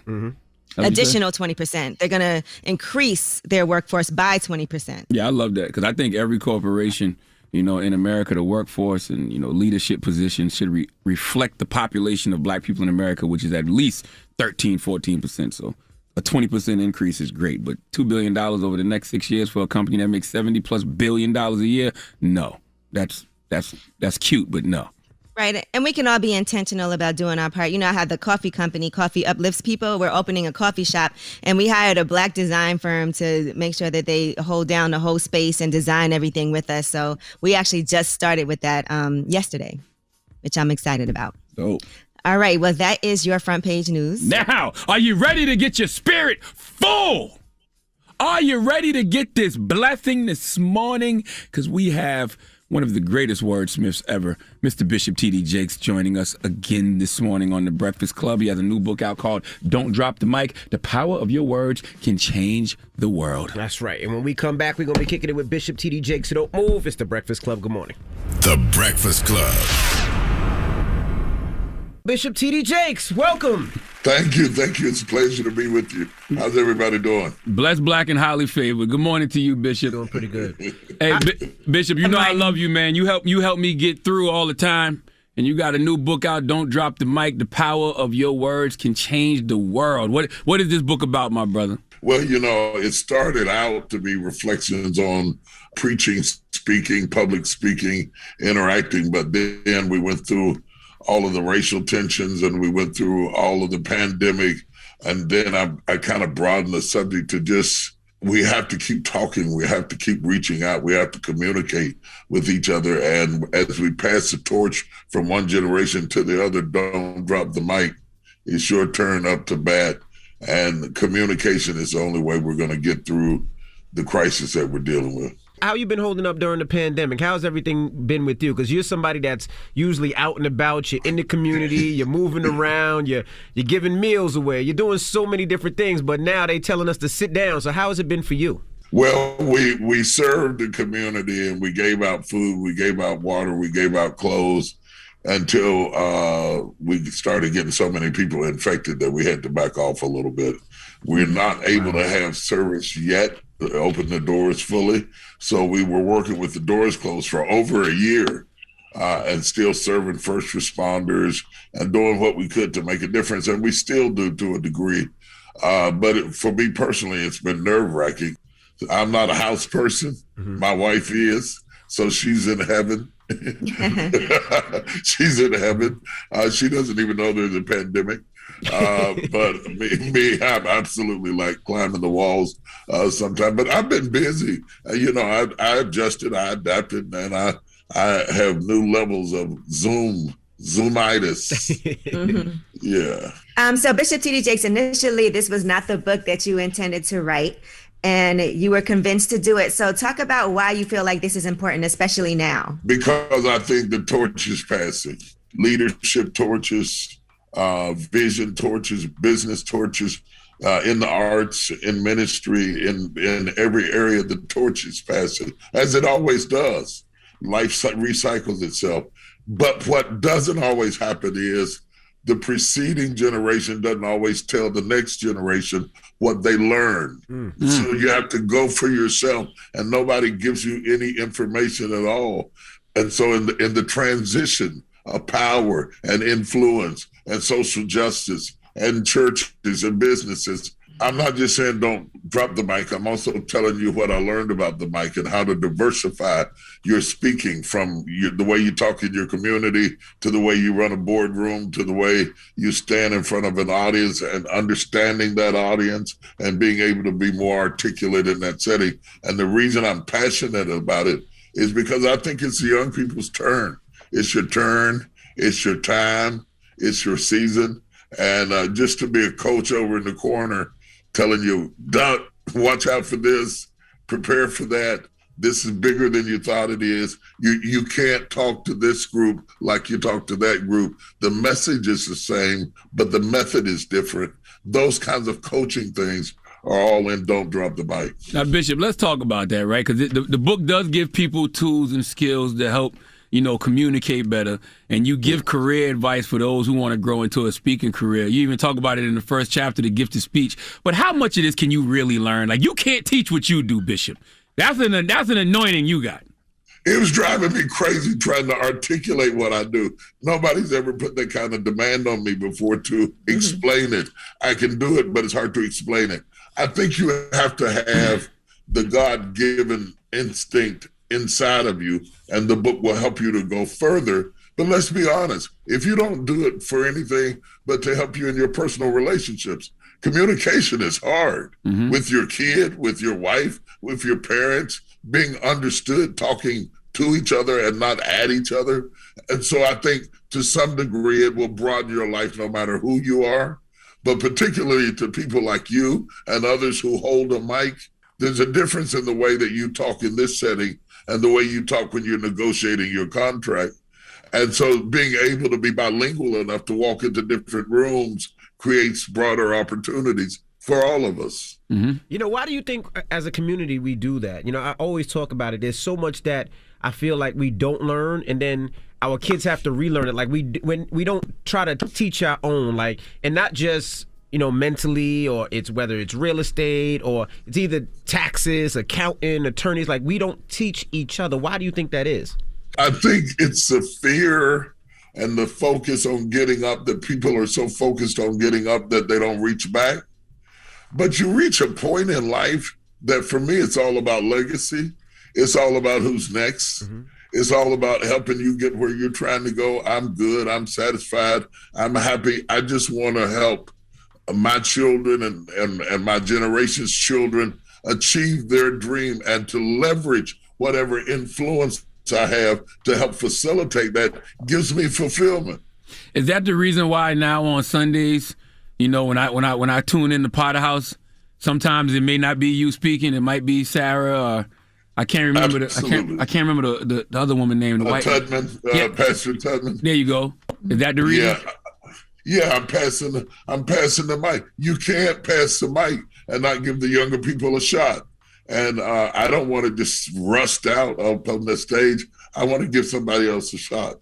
Additional 20%. They're going to increase their workforce by 20%. Yeah, I love that because I think every corporation, in America, the workforce and, leadership positions should reflect the population of Black people in America, which is at least 14%. So a 20% increase is great. But $2 billion over the next 6 years for a company that makes $70+ billion a year, no. That's cute, but no. Right. And we can all be intentional about doing our part. I had the coffee company, Coffee Uplifts People. We're opening a coffee shop, and we hired a Black design firm to make sure that they hold down the whole space and design everything with us. So we actually just started with that yesterday, which I'm excited about. Dope. All right. Well, that is your front page news. Now, are you ready to get your spirit full? Are you ready to get this blessing this morning? Because we have one of the greatest wordsmiths ever, Mr. Bishop T.D. Jakes, joining us again this morning on The Breakfast Club. He has a new book out called Don't Drop the Mic. The Power of Your Words Can Change the World. That's right. And when we come back, we're going to be kicking it with Bishop T.D. Jakes. So don't move. It's The Breakfast Club. Good morning. The Breakfast Club. Bishop T.D. Jakes, welcome. Thank you. It's a pleasure to be with you. How's everybody doing? Blessed, black, and highly favored. Good morning to you, Bishop. Doing pretty good. Hey, Bishop, I love you, man. You help me get through all the time. And you got a new book out, Don't Drop the Mic. The Power of Your Words Can Change the World. What is this book about, my brother? Well, it started out to be reflections on preaching, speaking, public speaking, interacting. But then we went through all of the racial tensions and we went through all of the pandemic. And then I kind of broadened the subject to just, we have to keep talking. We have to keep reaching out. We have to communicate with each other. And as we pass the torch from one generation to the other, don't drop the mic. It's your turn up to bat. And communication is the only way we're going to get through the crisis that we're dealing with. How you been holding up during the pandemic? How's everything been with you? Because you're somebody that's usually out and about. You're in the community. You're moving around. You're giving meals away. You're doing so many different things. But now they telling us to sit down. So how has it been for you? Well, we served the community and we gave out food. We gave out water. We gave out clothes until we started getting so many people infected that we had to back off a little bit. We're not able to have service yet, open the doors fully. So we were working with the doors closed for over a year and still serving first responders and doing what we could to make a difference. And we still do to a degree. But for me personally, it's been nerve-wracking. I'm not a house person. My wife is, so she's in heaven. She's in heaven. She doesn't even know there's a pandemic. But me, I'm absolutely like climbing the walls sometimes. But I've been busy. I adjusted, I adapted, and I have new levels of Zoomitis. Yeah. So Bishop T.D. Jakes, initially, this was not the book that you intended to write, and you were convinced to do it. So talk about why you feel like this is important, especially now. Because I think the torch is passing. Leadership torches, vision torches, business torches, in the arts, in ministry, in every area, the torch is passing, as it always does. Life recycles itself. But what doesn't always happen is the preceding generation doesn't always tell the next generation what they learned. So you have to go for yourself, and nobody gives you any information at all. And so in the transition of power and influence and social justice and churches and businesses, I'm not just saying don't drop the mic. I'm also telling you what I learned about the mic and how to diversify your speaking, from the way you talk in your community to the way you run a boardroom to the way you stand in front of an audience, and understanding that audience and being able to be more articulate in that setting. And the reason I'm passionate about it is because I think it's the young people's turn. It's your turn. It's your time. It's your season. And just to be a coach over in the corner telling you, Doug, watch out for this, prepare for that. This is bigger than you thought it is. You can't talk to this group like you talk to that group. The message is the same, but the method is different. Those kinds of coaching things are all in Don't Drop the Mic. Now, Bishop, let's talk about that, right? Because the book does give people tools and skills to help communicate better, and you give career advice for those who want to grow into a speaking career. You even talk about it in the first chapter, The Gift of Speech. But how much of this can you really learn? Like, you can't teach what you do, Bishop. That's an anointing you got. It was driving me crazy trying to articulate what I do. Nobody's ever put that kind of demand on me before to explain it. I can do it, but it's hard to explain it. I think you have to have the God-given instinct inside of you, and the book will help you to go further. But let's be honest, if you don't do it for anything but to help you in your personal relationships, communication is hard with your kid, with your wife, with your parents, being understood, talking to each other and not at each other. And so I think to some degree it will broaden your life no matter who you are, but particularly to people like you and others who hold a mic. There's a difference in the way that you talk in this setting and the way you talk when you're negotiating your contract. And so being able to be bilingual enough to walk into different rooms creates broader opportunities for all of us. Why do you think as a community we do that? I always talk about it. There's so much that I feel like we don't learn, and then our kids have to relearn it. Like when we don't try to teach our own, like, and not just mentally, or it's whether it's real estate or it's either taxes, accounting, attorneys. Like, we don't teach each other. Why do you think that is? I think it's the fear and the focus on getting up, that people are so focused on getting up that they don't reach back. But you reach a point in life that for me, it's all about legacy. It's all about who's next. It's all about helping you get where you're trying to go. I'm good. I'm satisfied. I'm happy. I just want to help my children and my generation's children achieve their dream, and to leverage whatever influence I have to help facilitate that gives me fulfillment. Is that the reason why now on Sundays, when I tune in to Potter House, sometimes it may not be you speaking, it might be Sarah, or I can't remember I can't remember the other woman name, the white Tubman, Pastor Tubman. There you go. Is that the reason? Yeah, I'm passing the mic. You can't pass the mic and not give the younger people a shot. And I don't want to just rust out up on the stage. I want to give somebody else a shot.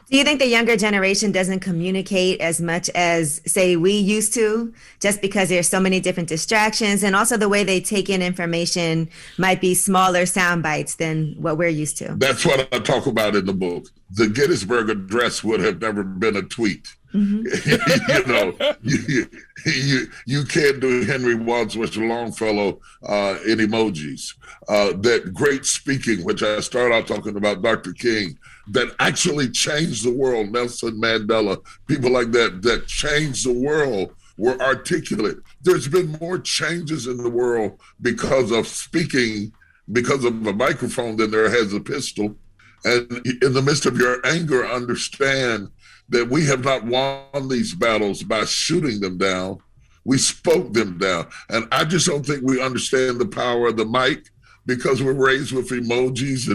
Do you think the younger generation doesn't communicate as much as, say, we used to, just because there's so many different distractions, and also the way they take in information might be smaller sound bites than what we're used to? That's what I talk about in the book. The Gettysburg Address would have never been a tweet. You can't do Henry Wadsworth Longfellow in emojis. That great speaking, which I start out talking about, Dr. King, that actually changed the world. Nelson Mandela, people like that changed the world, were articulate. There's been more changes in the world because of speaking, because of a microphone, than there has a pistol. And in the midst of your anger, understand that we have not won these battles by shooting them down. We spoke them down. And I just don't think we understand the power of the mic, because we're raised with emojis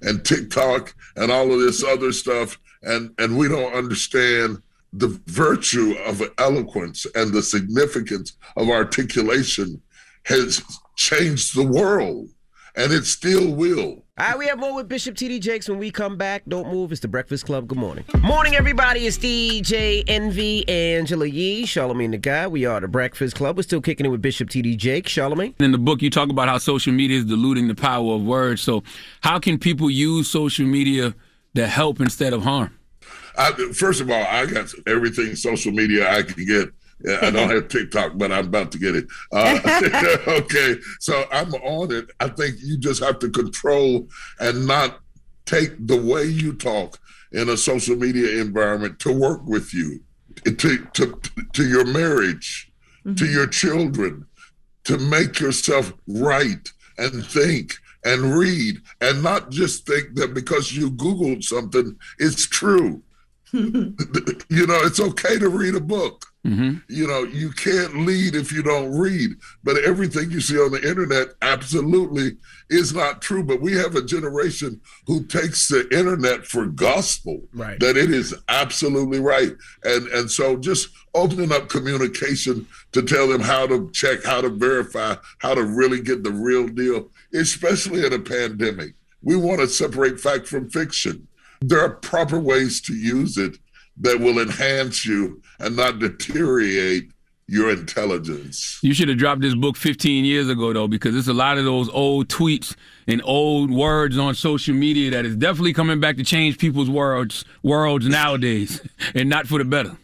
and TikTok and all of this other stuff. And we don't understand the virtue of eloquence and the significance of articulation has changed the world, and it still will. All right, we have more with Bishop T.D. Jakes when we come back. Don't move. It's the Breakfast Club. Good morning. Morning, everybody. It's DJ Envy, Angela Yee, Charlamagne the Guy. We are the Breakfast Club. We're still kicking it with Bishop T.D. Jakes. Charlamagne? In the book, you talk about how social media is diluting the power of words. So how can people use social media to help instead of harm? First of all, I got everything social media I can get. I don't have TikTok, but I'm about to get it. Okay, so I'm on it. I think you just have to control and not take the way you talk in a social media environment to work with you, to your marriage, to your children, to make yourself right and think and read, and not just think that because you Googled something, it's true. It's okay to read a book. You can't lead if you don't read, but everything you see on the internet absolutely is not true. But we have a generation who takes the internet for gospel, right, that it is absolutely right. And so just opening up communication to tell them how to check, how to verify, how to really get the real deal, especially in a pandemic. We want to separate fact from fiction. There are proper ways to use it that will enhance you and not deteriorate your intelligence. You should have dropped this book 15 years ago, though, because there's a lot of those old tweets and old words on social media that is definitely coming back to change people's worlds nowadays, and not for the better.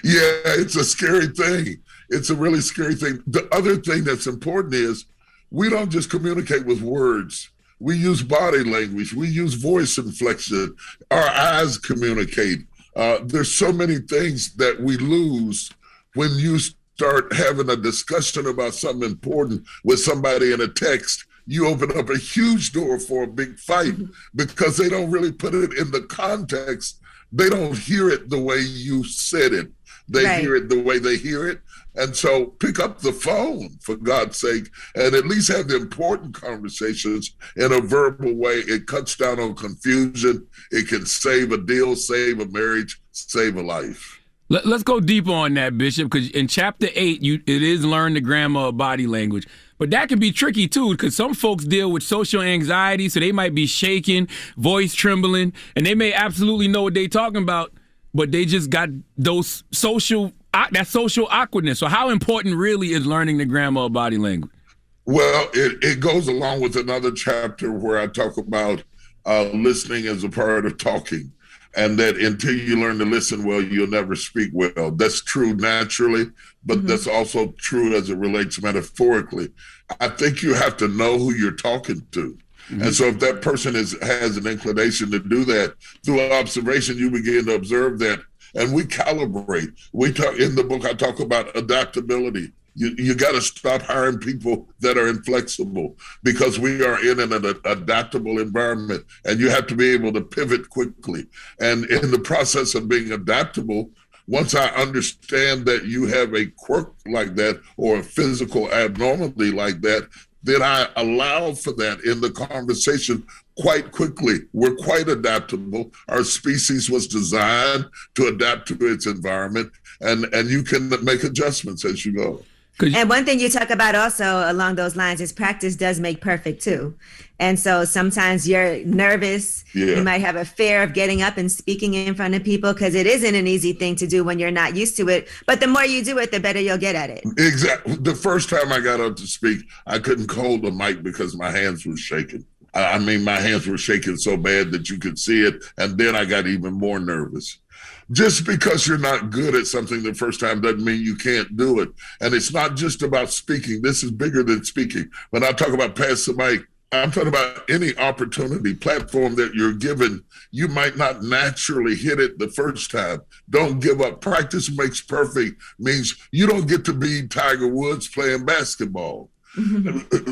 Yeah, it's a scary thing. It's a really scary thing. The other thing that's important is we don't just communicate with words. We use body language. We use voice inflection. Our eyes communicate. There's so many things that we lose when you start having a discussion about something important with somebody in a text. You open up a huge door for a big fight because they don't really put it in the context. They don't hear it the way you said it. They hear it the way they hear it. And so pick up the phone, for God's sake, and at least have the important conversations in a verbal way. It cuts down on confusion. It can save a deal, save a marriage, save a life. Let's go deeper on that, Bishop, because in Chapter 8, it is learn the grammar of body language. But that can be tricky, too, because some folks deal with social anxiety, so they might be shaking, voice trembling, and they may absolutely know what they're talking about, but they just got those social awkwardness. So how important really is learning the grammar of body language? Well, it goes along with another chapter where I talk about listening as a part of talking, and that until you learn to listen well, you'll never speak well. That's true naturally, but that's also true as it relates metaphorically. I think you have to know who you're talking to. And so if that person has an inclination to do that, through observation, you begin to observe that. And we calibrate. We talk in the book, I talk about adaptability. You got to stop hiring people that are inflexible, because we are in an adaptable environment, and you have to be able to pivot quickly. And in the process of being adaptable, once I understand that you have a quirk like that or a physical abnormality like that, then I allow for that in the conversation quite quickly. We're quite adaptable. Our species was designed to adapt to its environment, and you can make adjustments as you go. And one thing you talk about also along those lines is practice does make perfect too. And so sometimes you're nervous. Yeah. You might have a fear of getting up and speaking in front of people because it isn't an easy thing to do when you're not used to it. But the more you do it, the better you'll get at it. Exactly. The first time I got up to speak, I couldn't hold the mic because my hands were shaking. I mean, my hands were shaking so bad that you could see it. And then I got even more nervous. Just because you're not good at something the first time doesn't mean you can't do it. And it's not just about speaking. This is bigger than speaking. When I talk about pass the mic, I'm talking about any opportunity, platform that you're given. You might not naturally hit it the first time. Don't give up. Practice makes perfect means you don't get to be Tiger Woods playing basketball.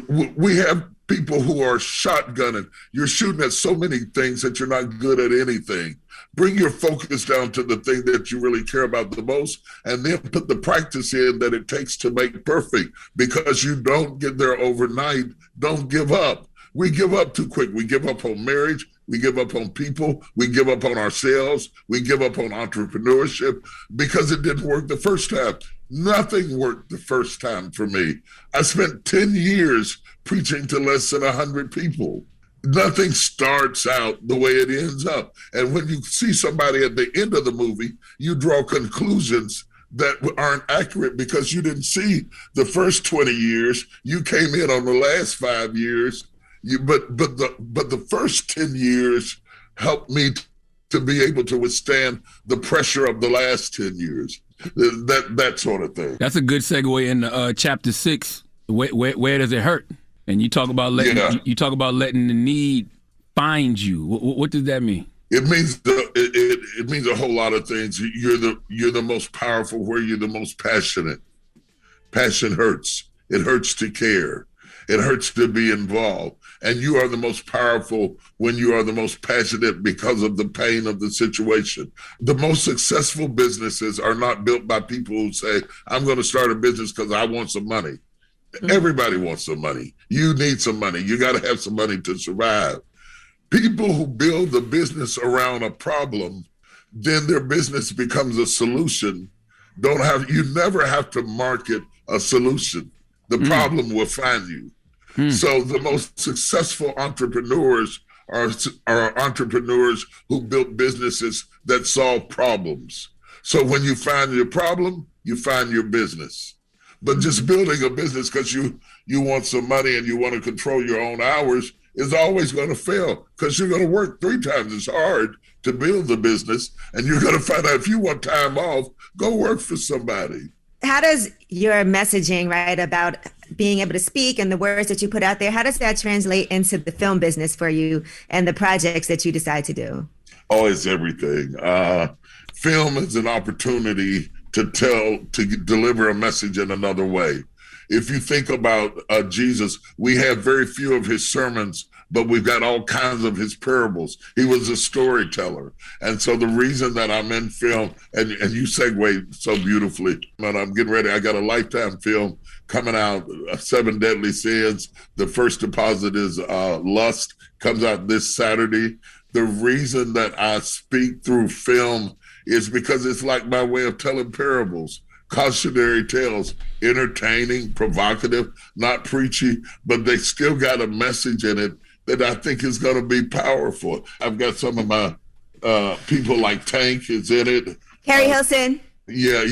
We have people who are shotgunning. You're shooting at so many things that you're not good at anything. Bring your focus down to the thing that you really care about the most, and then put the practice in that it takes to make perfect, because you don't get there overnight. Don't give up. We give up too quick. We give up on marriage. We give up on people. We give up on ourselves. We give up on entrepreneurship because it didn't work the first time. Nothing worked the first time for me. I spent 10 years preaching to less than 100 people. Nothing starts out the way it ends up. And when you see somebody at the end of the movie, you draw conclusions that aren't accurate because you didn't see the first 20 years. You came in on the last 5 years. But the first 10 years helped me to be able to withstand the pressure of the last 10 years. That sort of thing. That's a good segue into chapter 6. Where does it hurt? And you talk about letting the need find you. What does that mean? It means it means a whole lot of things. You're the most powerful where you're the most passionate. Passion hurts. It hurts to care. It hurts to be involved. And you are the most powerful when you are the most passionate because of the pain of the situation. The most successful businesses are not built by people who say, I'm going to start a business because I want some money. Mm-hmm. Everybody wants some money. You need some money. You got to have some money to survive. People who build a business around a problem, then their business becomes a solution. You never have to market a solution. The problem will find you. So the most successful entrepreneurs are entrepreneurs who built businesses that solve problems. So when you find your problem, you find your business. But just building a business because you want some money and you want to control your own hours is always going to fail, because you're going to work 3 times as hard to build the business, and you're going to find out if you want time off, go work for somebody. How does your messaging, right, about being able to speak and the words that you put out there, how does that translate into the film business for you and the projects that you decide to do? Oh, it's everything. Film is an opportunity to deliver a message in another way. If you think about Jesus, we have very few of his sermons, but we've got all kinds of his parables. He was a storyteller. And so the reason that I'm in film, and you segue so beautifully, and I'm getting ready, I got a Lifetime film coming out, 7 Deadly Sins. The first deposit is Lust, comes out this Saturday. The reason that I speak through film is because it's like my way of telling parables. Cautionary tales, entertaining, provocative, not preachy, but they still got a message in it that I think is going to be powerful. I've got some of my people like Tank is in it. Harry Hilson. Yeah.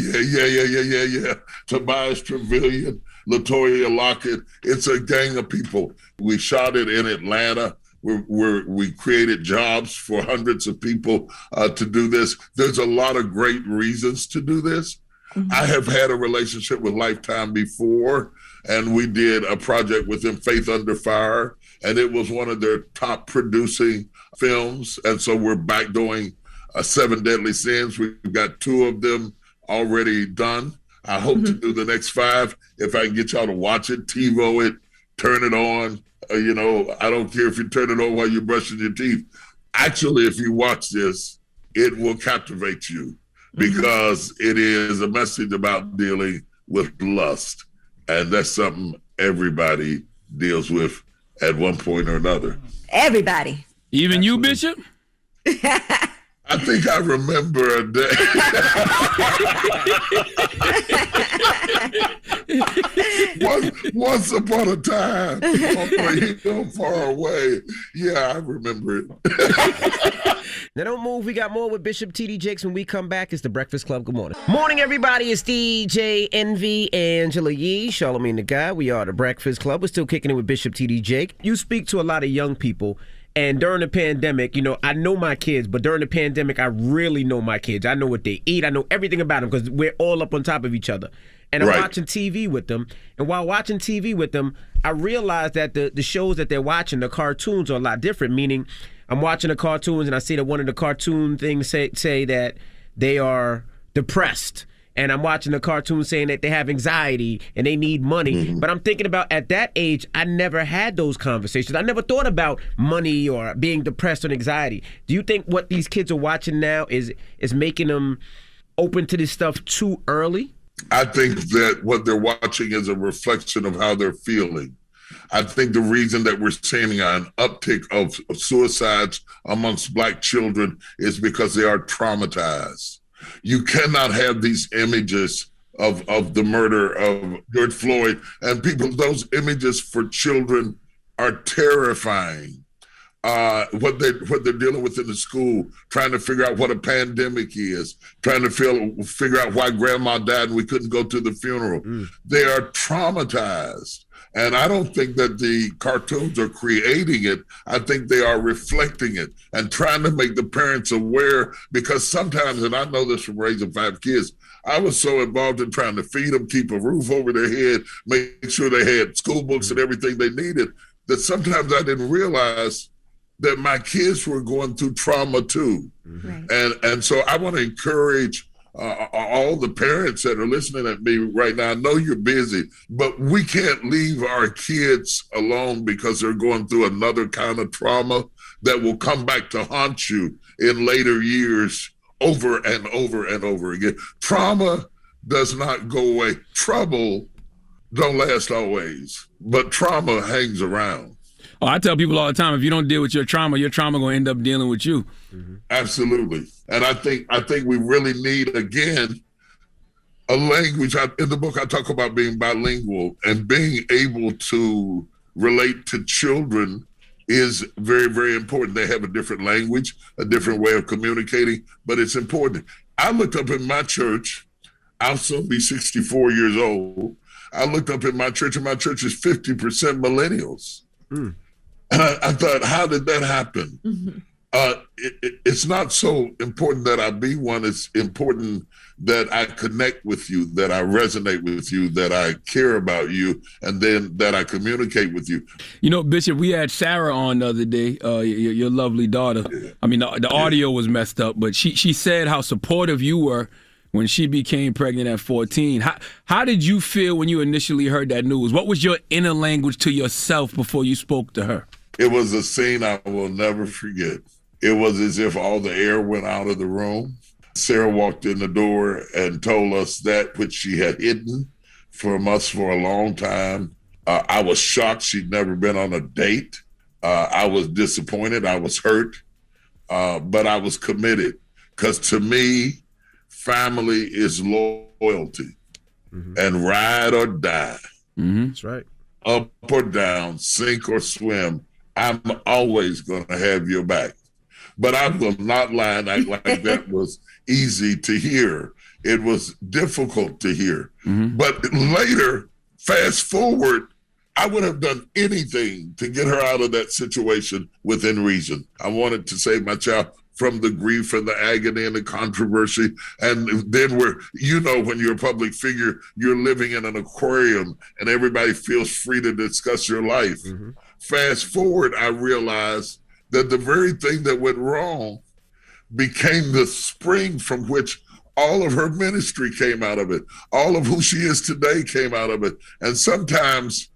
Tobias Trevelyan, LaToya Lockett. It's a gang of people. We shot it in Atlanta. We created jobs for hundreds of people to do this. There's a lot of great reasons to do this. Mm-hmm. I have had a relationship with Lifetime before, and we did a project with them, Faith Under Fire, and it was one of their top producing films. And so we're back doing 7 Deadly Sins. We've got 2 of them already done. I hope to do the next 5. If I can get y'all to watch it, TiVo it, turn it on. I don't care if you turn it on while you're brushing your teeth. Actually, if you watch this, it will captivate you, because it is a message about dealing with lust. And that's something everybody deals with at one point or another. Everybody. Even you, Bishop? I think I remember a day. once upon a time, on a hill far away. Yeah, I remember it. Now don't move. We got more with Bishop T.D. Jakes when we come back. It's the Breakfast Club. Good morning. Morning, everybody. It's DJ Envy, Angela Yee, Charlamagne the Guy. We are the Breakfast Club. We're still kicking it with Bishop T.D. Jake. You speak to a lot of young people. And during the pandemic, you know, I know my kids, but during the pandemic, I really know my kids. I know what they eat. I know everything about them because we're all up on top of each other. And I'm watching TV with them. And while watching TV with them, I realized that the shows that they're watching, the cartoons, are a lot different. Meaning, I'm watching the cartoons and I see that one of the cartoon things say that they are depressed. And I'm watching the cartoon saying that they have anxiety and they need money. But I'm thinking about at that age, I never had those conversations. I never thought about money or being depressed or anxiety. Do you think what these kids are watching now is making them open to this stuff too early? I think that what they're watching is a reflection of how they're feeling. I think the reason that we're seeing an uptick of suicides amongst Black children is because they are traumatized. You cannot have these images of the murder of George Floyd and people. Those images for children are terrifying. What they're dealing with in the school, trying to figure out what a pandemic is, trying to figure out why grandma died and we couldn't go to the funeral. They are traumatized. And I don't think that the cartoons are creating it. I think they are reflecting it and trying to make the parents aware, because sometimes, and I know this from raising 5 kids, I was so involved in trying to feed them, keep a roof over their head, make sure they had school books and everything they needed, that sometimes I didn't realize that my kids were going through trauma too. And so I want to encourage all the parents that are listening at me right now. I know you're busy, but we can't leave our kids alone because they're going through another kind of trauma that will come back to haunt you in later years over and over and over again. Trauma does not go away. Trouble don't last always, but trauma hangs around. Oh, I tell people all the time, if you don't deal with your trauma gonna end up dealing with you. Absolutely. And I think we really need, again, a language. In the book, I talk about being bilingual, and being able to relate to children is very, very important. They have a different language, a different way of communicating, but it's important. I looked up in my church, I'll soon be 64 years old. I looked up in my church, and my church is 50% millennials. And I thought, how did that happen? It's not so important that I be one. It's important that I connect with you, that I resonate with you, that I care about you, and then that I communicate with you. You know, Bishop, we had Sarah on the other day, your lovely daughter. I mean, the audio was messed up, but she said how supportive you were when she became pregnant at 14. How did you feel when you initially heard that news? What was your inner language to yourself before you spoke to her? It was a scene I will never forget. It was as if all the air went out of the room. Sarah walked in the door and told us that which she had hidden from us for a long time. I was shocked. She'd never been on a date. I was disappointed. I was hurt, but I was committed, because to me, family is loyalty and ride or die. That's right. Up or down, sink or swim, I'm always going to have your back. But I will not lie and act like that was easy to hear. It was difficult to hear. But later, fast forward, I would have done anything to get her out of that situation within reason. I wanted to save my child from the grief and the agony and the controversy. And then when you're a public figure, you're living in an aquarium and everybody feels free to discuss your life. Fast forward, I realized that the very thing that went wrong became the spring from which all of her ministry came out of it. All of who she is today came out of it. And sometimes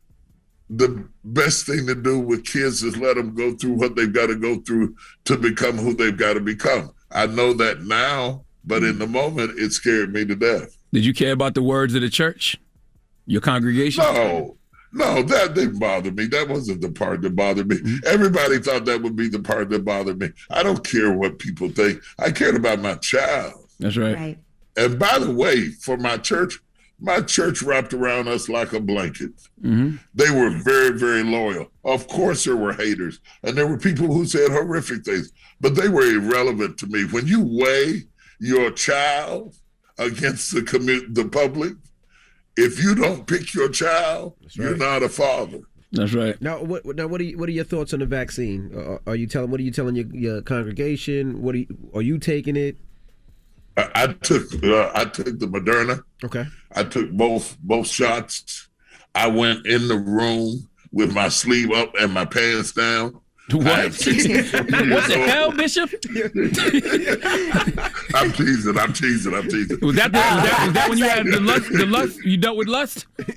the best thing to do with kids is let them go through what they've got to go through to become who they've got to become. I know that now, but in the moment, it scared me to death. Did you care about the words of the church, your congregation? No, that didn't bother me. That wasn't the part that bothered me. Everybody thought that would be the part that bothered me. I don't care what people think. I cared about my child. That's right. And by the way, for my church wrapped around us like a blanket. They were very, very loyal. Of course, there were haters, and there were people who said horrific things, but they were irrelevant to me. When you weigh your child against the public, if you don't pick your child, you're not a father. That's right. Now, what are your thoughts on the vaccine? What are you telling your congregation? Are you taking it? I took the Moderna. Okay. I took both shots. I went in the room with my sleeve up and my pants down. What? What the hell, Bishop? I'm teasing. Was that when you had the lust? You dealt with lust? No,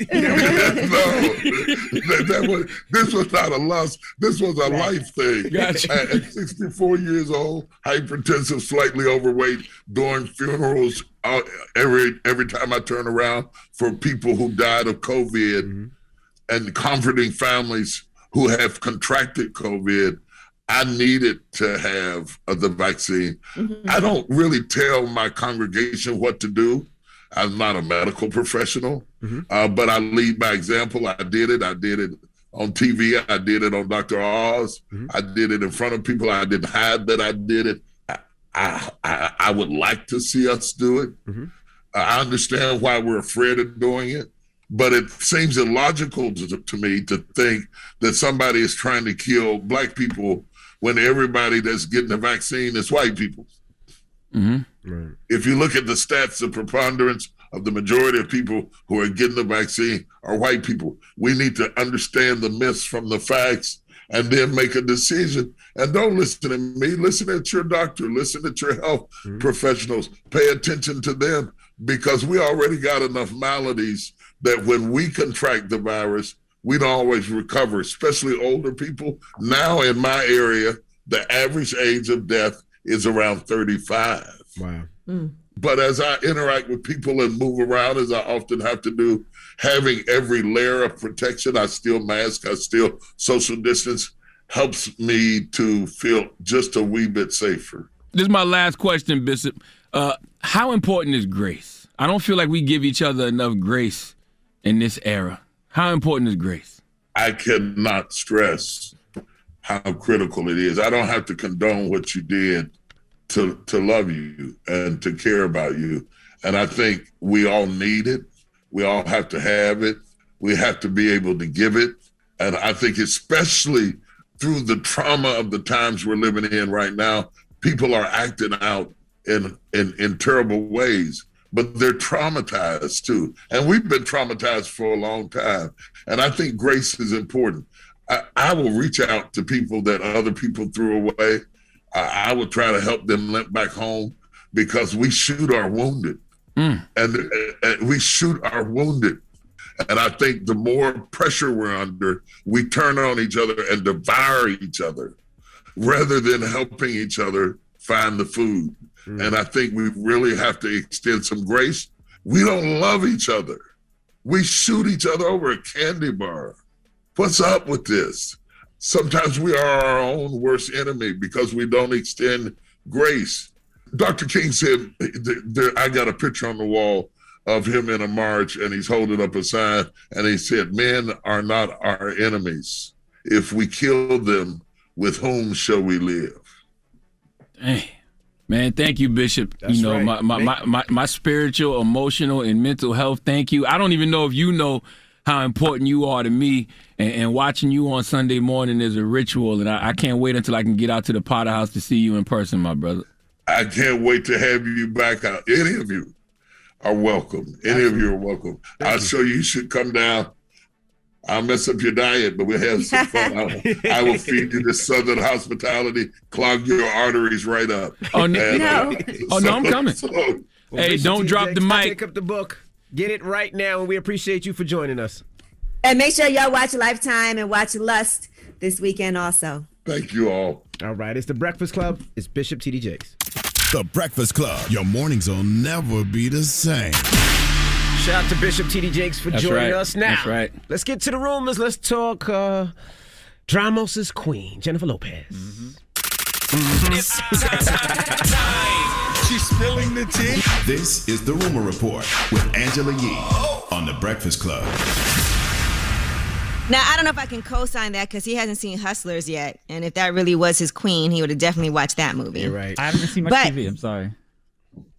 this was not a lust. This was a life thing. Gotcha. At 64 years old, hypertensive, slightly overweight, doing funerals every time I turn around for people who died of COVID and comforting families who have contracted COVID. I needed to have the vaccine. I don't really tell my congregation what to do. I'm not a medical professional, but I lead by example. I did it on TV. I did it on Dr. Oz. I did it in front of people. I didn't hide that I did it. I would like to see us do it. I understand why we're afraid of doing it. But it seems illogical to me to think that somebody is trying to kill black people when everybody that's getting the vaccine is white people. Right. If you look at the stats, the preponderance of the majority of people who are getting the vaccine are white people. We need to understand the myths from the facts and then make a decision. And don't listen to me. Listen at your doctor. Listen at your health professionals. Pay attention to them, because we already got enough maladies that when we contract the virus, we don't always recover, especially older people. Now in my area, the average age of death is around 35. Wow. But as I interact with people and move around, as I often have to do, having every layer of protection, I still mask, I still social distance, helps me to feel just a wee bit safer. This is my last question, Bishop. How important is grace? I don't feel like we give each other enough grace in this era. How important is grace? I cannot stress how critical it is. I don't have to condone what you did to love you and to care about you. And I think we all need it. We all have to have it. We have to be able to give it. And I think especially through the trauma of the times we're living in right now, people are acting out in terrible ways. But they're traumatized too. And we've been traumatized for a long time. And I think grace is important. I will reach out to people that other people threw away. I will try to help them limp back home, because we shoot our wounded. And we shoot our wounded. And I think the more pressure we're under, we turn on each other and devour each other rather than helping each other find the food. And I think we really have to extend some grace. We don't love each other. We shoot each other over a candy bar. What's up with this? Sometimes we are our own worst enemy because we don't extend grace. Dr. King said, I got a picture on the wall of him in a march, and he's holding up a sign, and he said, men are not our enemies. If we kill them, with whom shall we live? Dang. Man, thank you, Bishop. That's right. My spiritual, emotional, and mental health, thank you. I don't even know if you know how important you are to me, and watching you on Sunday morning is a ritual, and I can't wait until I can get out to the Potter House to see you in person, my brother. I can't wait to have you back out. Any of you are welcome. Any of you are welcome. I'll show you. You should come down. I'll mess up your diet, but we'll have some fun. I will feed you the Southern hospitality, clog your arteries right up. Oh, no. I'm coming. Hey, don't drop the mic. Pick up the book. Get it right now, and we appreciate you for joining us. And make sure y'all watch Lifetime and watch Lust this weekend also. Thank you all. All right, it's The Breakfast Club. It's Bishop T.D. Jakes. The Breakfast Club. Your mornings will never be the same. Shout out to Bishop T.D. Jakes for joining us now. That's right. Let's get to the rumors. Let's talk Dramos' queen, Jennifer Lopez. It's time. She's spilling the tea. This is the Rumor Report with Angela Yee on The Breakfast Club. Now, I don't know if I can co-sign that because he hasn't seen Hustlers yet. And if that really was his queen, he would have definitely watched that movie. You're right. I haven't seen much TV. I'm sorry.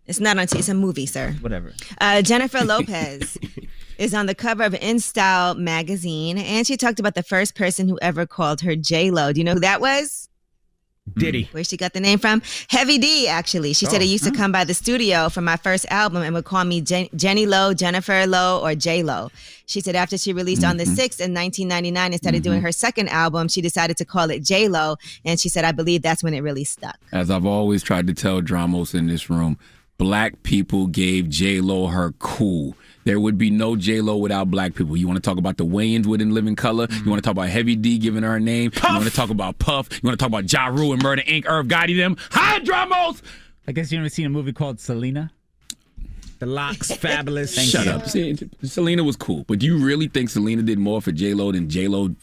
It's not on TV. It's a movie, sir. Whatever. Jennifer Lopez is on the cover of InStyle magazine, and she talked about the first person who ever called her J-Lo. Do you know who that was? Diddy. Where she got the name from? Heavy D, actually. She said he used to come by the studio for my first album and would call me Jenny Lo, Jennifer Lo, or J-Lo. She said after she released On the 6th in 1999 and started doing her second album, she decided to call it J-Lo. And she said, I believe that's when it really stuck. As I've always tried to tell Dramos in this room, black people gave J-Lo her cool. There would be no J-Lo without black people. You want to talk about the Wayans with In Living Color? You want to talk about Heavy D giving her a name? Puff. You want to talk about Puff? You want to talk about Ja Rule and Murder Inc., Irv Gotti them? Hi, Dramos! I guess you ever seen a movie called Selena? The Locks, Fabulous. Shut up. See, Selena was cool, but do you really think Selena did more for J-Lo than J-Lo?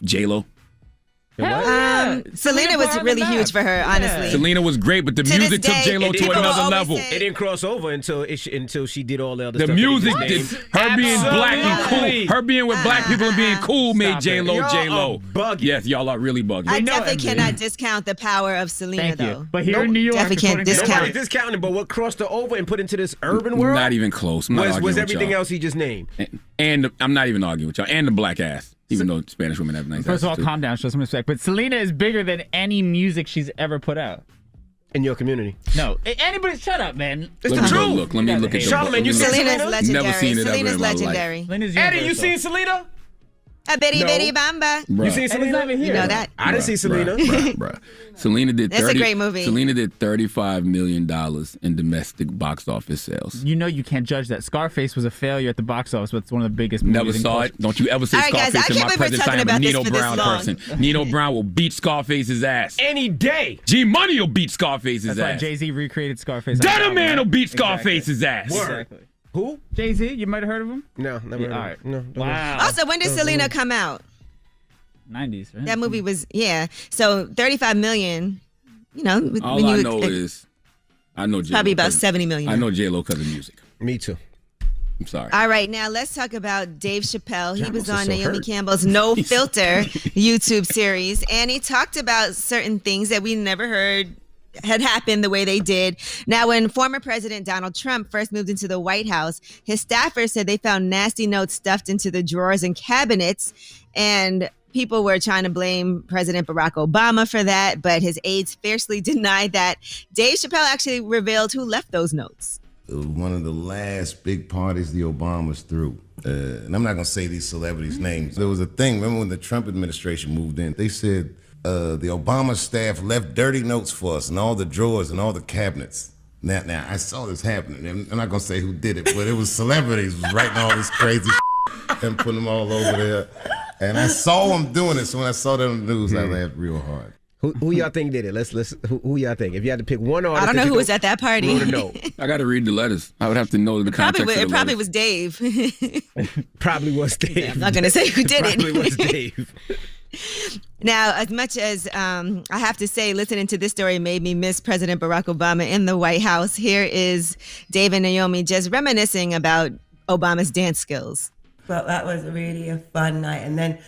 Selena was really huge for her, honestly. Selena was great, but the music took J-Lo to another level. It didn't cross over until she did all the other stuff. The music did. Her being black and cool, her being with black people and being cool made J-Lo J-Lo. Yes, y'all are really bugging. I definitely cannot discount the power of Selena, though. But here in New York, definitely can't discount. Nobody's discounting, but what crossed her over and put into this urban world? Not even close. Was everything else he just named? And I'm not even arguing with y'all. And the black ass. Even though Spanish women have nice First of all, too. calm down, show some respect. But Selena is bigger than any music she's ever put out. In your community? No. Anybody, shut up, man. It's the truth. Let me look at Charlamagne, you seen Selena's Selena? legendary. Never seen it Selena's ever in my legendary. life. Eddie, you seen Selena? A bitty No. bitty bamba. Bruh. You seen Selena? You know that? I didn't see Selena. Bruh. Selena did That's a great movie. Selena did $35 million in domestic box office sales. You know you can't judge that. Scarface was a failure at the box office, but it's one of the biggest Never movies. saw it. Don't you ever say All right, guys, Scarface I in my can't believe we're presence. I talking am a about this Nino for this Brown long. person. Nino Brown will beat Scarface's ass. Any day. G Money will beat Scarface's That's why ass. Jay-Z recreated Scarface. Dead Man will beat Exactly. Scarface's ass. Exactly. Who? Jay-Z, you might have heard of him? No, never heard All of right. it. No. don't Wow. Also, when did Selena come out? 90s, right? That movie was, So 35 million, when All you I know is, I know J-Lo. probably about 70 million. I know J-Lo because of music. Me too. I'm sorry. All right, now let's talk about Dave Chappelle. He was on so Naomi hurt. Campbell's No Filter YouTube series, and he talked about certain things that we never heard had happened the way they did. Now, when former President Donald Trump first moved into the White House, his staffers said they found nasty notes stuffed into the drawers and cabinets, and people were trying to blame President Barack Obama for that, but his aides fiercely denied that. Dave Chappelle actually revealed who left those notes. It was one of the last big parties the Obamas threw. And I'm not going to say these celebrities' names. There was a thing, remember when the Trump administration moved in, they said the Obama staff left dirty notes for us in all the drawers and all the cabinets. Now I saw this happening. I'm not going to say who did it, but it was celebrities was writing all this crazy and putting them all over there. And I saw them doing it, so when I saw that on the news, I laughed real hard. Who y'all think did it? Let's who y'all think? If you had to pick one artist, I don't know who was at that party. Wrote a note. I got to read the letters. I would have to know the context of the It probably letters. was Dave. Probably was Dave. I'm not going to say who did Probably it. was Dave. Now, as much as I have to say, listening to this story made me miss President Barack Obama in the White House. Here is Dave and Naomi just reminiscing about Obama's dance skills. But that was really a fun night. And then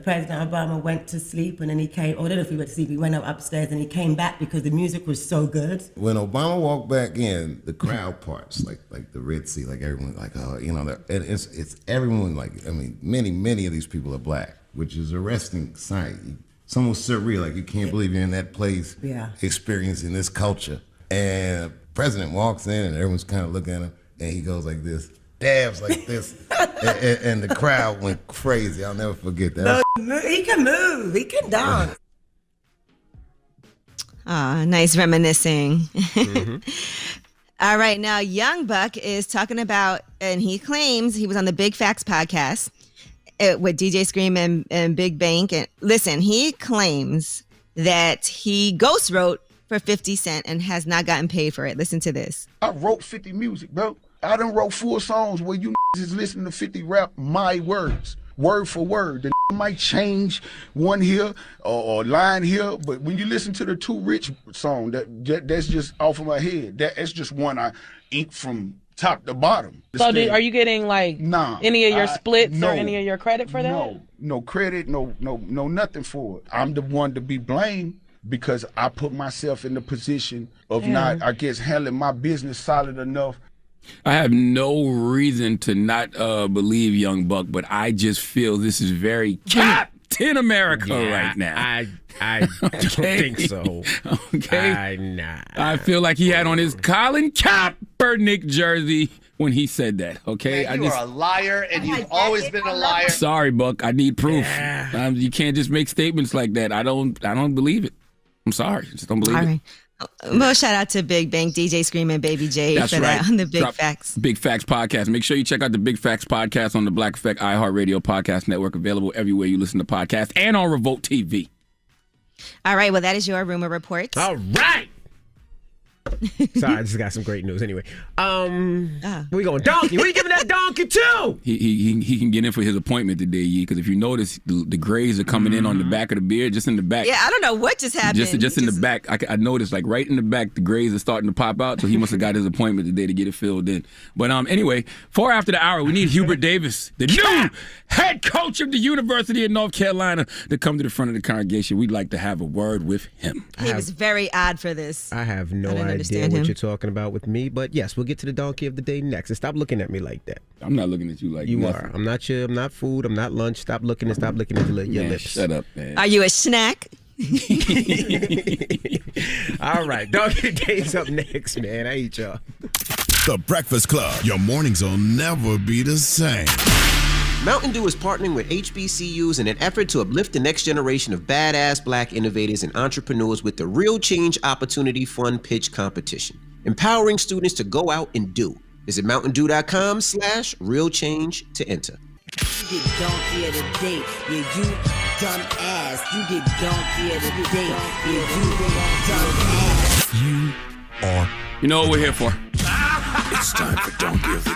President Obama went to sleep, and then he came, or I don't know if he went to sleep, he went up upstairs and he came back because the music was so good. When Obama walked back in, the crowd parts, like the Red Sea, like everyone, like, it's everyone, like, I mean, many of these people are black, which is arresting sight. It's almost surreal, like you can't believe you're in that place, experiencing this culture. And the president walks in and everyone's kind of looking at him, and he goes like this, dabs like this, and the crowd went crazy. I'll never forget that. He can move, he can dance. Nice reminiscing. All right, now Young Buck is talking about, and he claims he was on the Big Facts podcast with DJ Scream and Big Bank. And listen, he claims that he ghost wrote for 50 Cent and has not gotten paid for it. Listen to this. I wrote 50 music, bro. I done wrote full songs where you is listening to 50 rap my words, word for word. The might change one here or line here, but when you listen to the Too Rich song, that's just off of my head. That's just one I inked from top to bottom. So are you getting like any of your splits or any of your credit for that? No credit, no nothing for it. I'm the one to be blamed because I put myself in the position of not, I guess, handling my business solid enough. I have no reason to not believe Young Buck, but I just feel this is very Captain America right now. I don't think so. Okay. I feel like he had on his Colin Kaepernick jersey when he said that. Okay. Man, you are a liar, and you've always been a liar. Sorry, Buck. I need proof. You can't just make statements like that. I don't believe it. I'm sorry. I just don't believe it. Well, shout out to Big Bank, DJ Screaming, Baby J for that on the Big Facts. Big Facts podcast. Make sure you check out the Big Facts podcast on the Black Effect iHeartRadio podcast network, available everywhere you listen to podcasts and on Revolt TV. All right. Well, that is your rumor report. All right. Sorry, I just got some great news. Anyway, where we going? Donkey. What are you giving that donkey to? He can get in for his appointment today, because if you notice, the grays are coming in on the back of the beard, just in the back. Yeah, I don't know what just happened. Just in the back. I noticed, like right in the back, the grays are starting to pop out. So he must have got his appointment today to get it filled in. But anyway, 4 after the hour, we need Hubert Davis, the new head coach of the University of North Carolina, to come to the front of the congregation. We'd like to have a word with him. He was very odd for this. I have no idea what you're talking about with me, but yes, we'll get to the donkey of the day next. And stop looking at me like that. I'm not looking at you like you nothing. are. I'm not you. I'm not food. I'm not lunch. Stop looking at your lips. Shut up, man. Are you a snack? All right, donkey of the day's up next, man. I hate y'all. The Breakfast Club. Your mornings will never be the same. Mountain Dew is partnering with HBCUs in an effort to uplift the next generation of badass Black innovators and entrepreneurs with the Real Change Opportunity Fund Pitch Competition, empowering students to go out and do. Visit mountaindew.com/realchange to enter. You get donkey of the day, yeah, you dumb ass. You get donkey of the day, yeah, you dumb ass. You know what we're here for. It's time for Donkey of the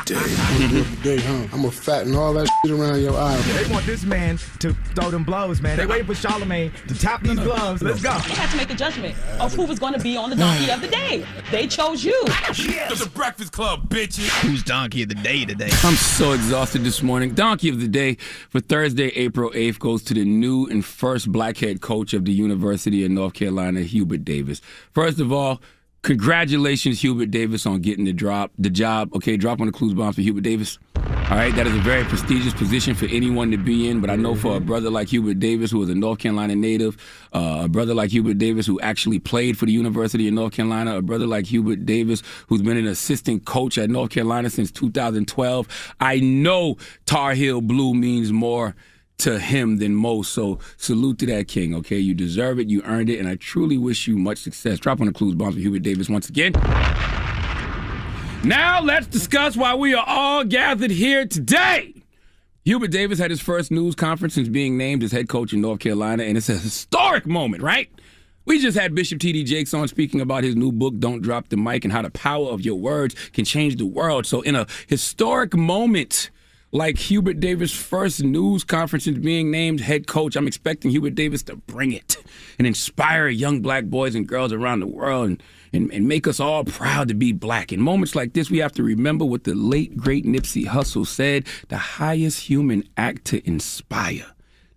Day. I'm gonna fatten all that shit around your eye. They want this man to throw them blows, man. They waiting for Charlamagne to tap these gloves. Let's go. We had to make a judgment of who was going to be on the Donkey of the Day. They chose you. Yes. The Breakfast Club, bitches. Who's Donkey of the Day today? I'm so exhausted this morning. Donkey of the Day for Thursday, April 8th goes to the new and first Black head coach of the University of North Carolina, Hubert Davis. First of all, congratulations, Hubert Davis, on getting the job. Okay, drop on the clues bombs for Hubert Davis. All right, that is a very prestigious position for anyone to be in, but I know for a brother like Hubert Davis, who is a North Carolina native, a brother like Hubert Davis, who actually played for the University of North Carolina, a brother like Hubert Davis, who's been an assistant coach at North Carolina since 2012, I know Tar Heel Blue means more to him than most. So salute to that king, okay? You deserve it, you earned it, and I truly wish you much success. Drop on the clues bombs for Hubert Davis once again. Now let's discuss why we are all gathered here today. Hubert Davis had his first news conference since being named as head coach in North Carolina, and it's a historic moment, right? We just had Bishop T.D. Jakes on speaking about his new book, Don't Drop the Mic, and how the power of your words can change the world. So in a historic moment like Hubert Davis' first news conference since being named head coach, I'm expecting Hubert Davis to bring it and inspire young Black boys and girls around the world and make us all proud to be Black. In moments like this, we have to remember what the late, great Nipsey Hussle said: the highest human act to inspire.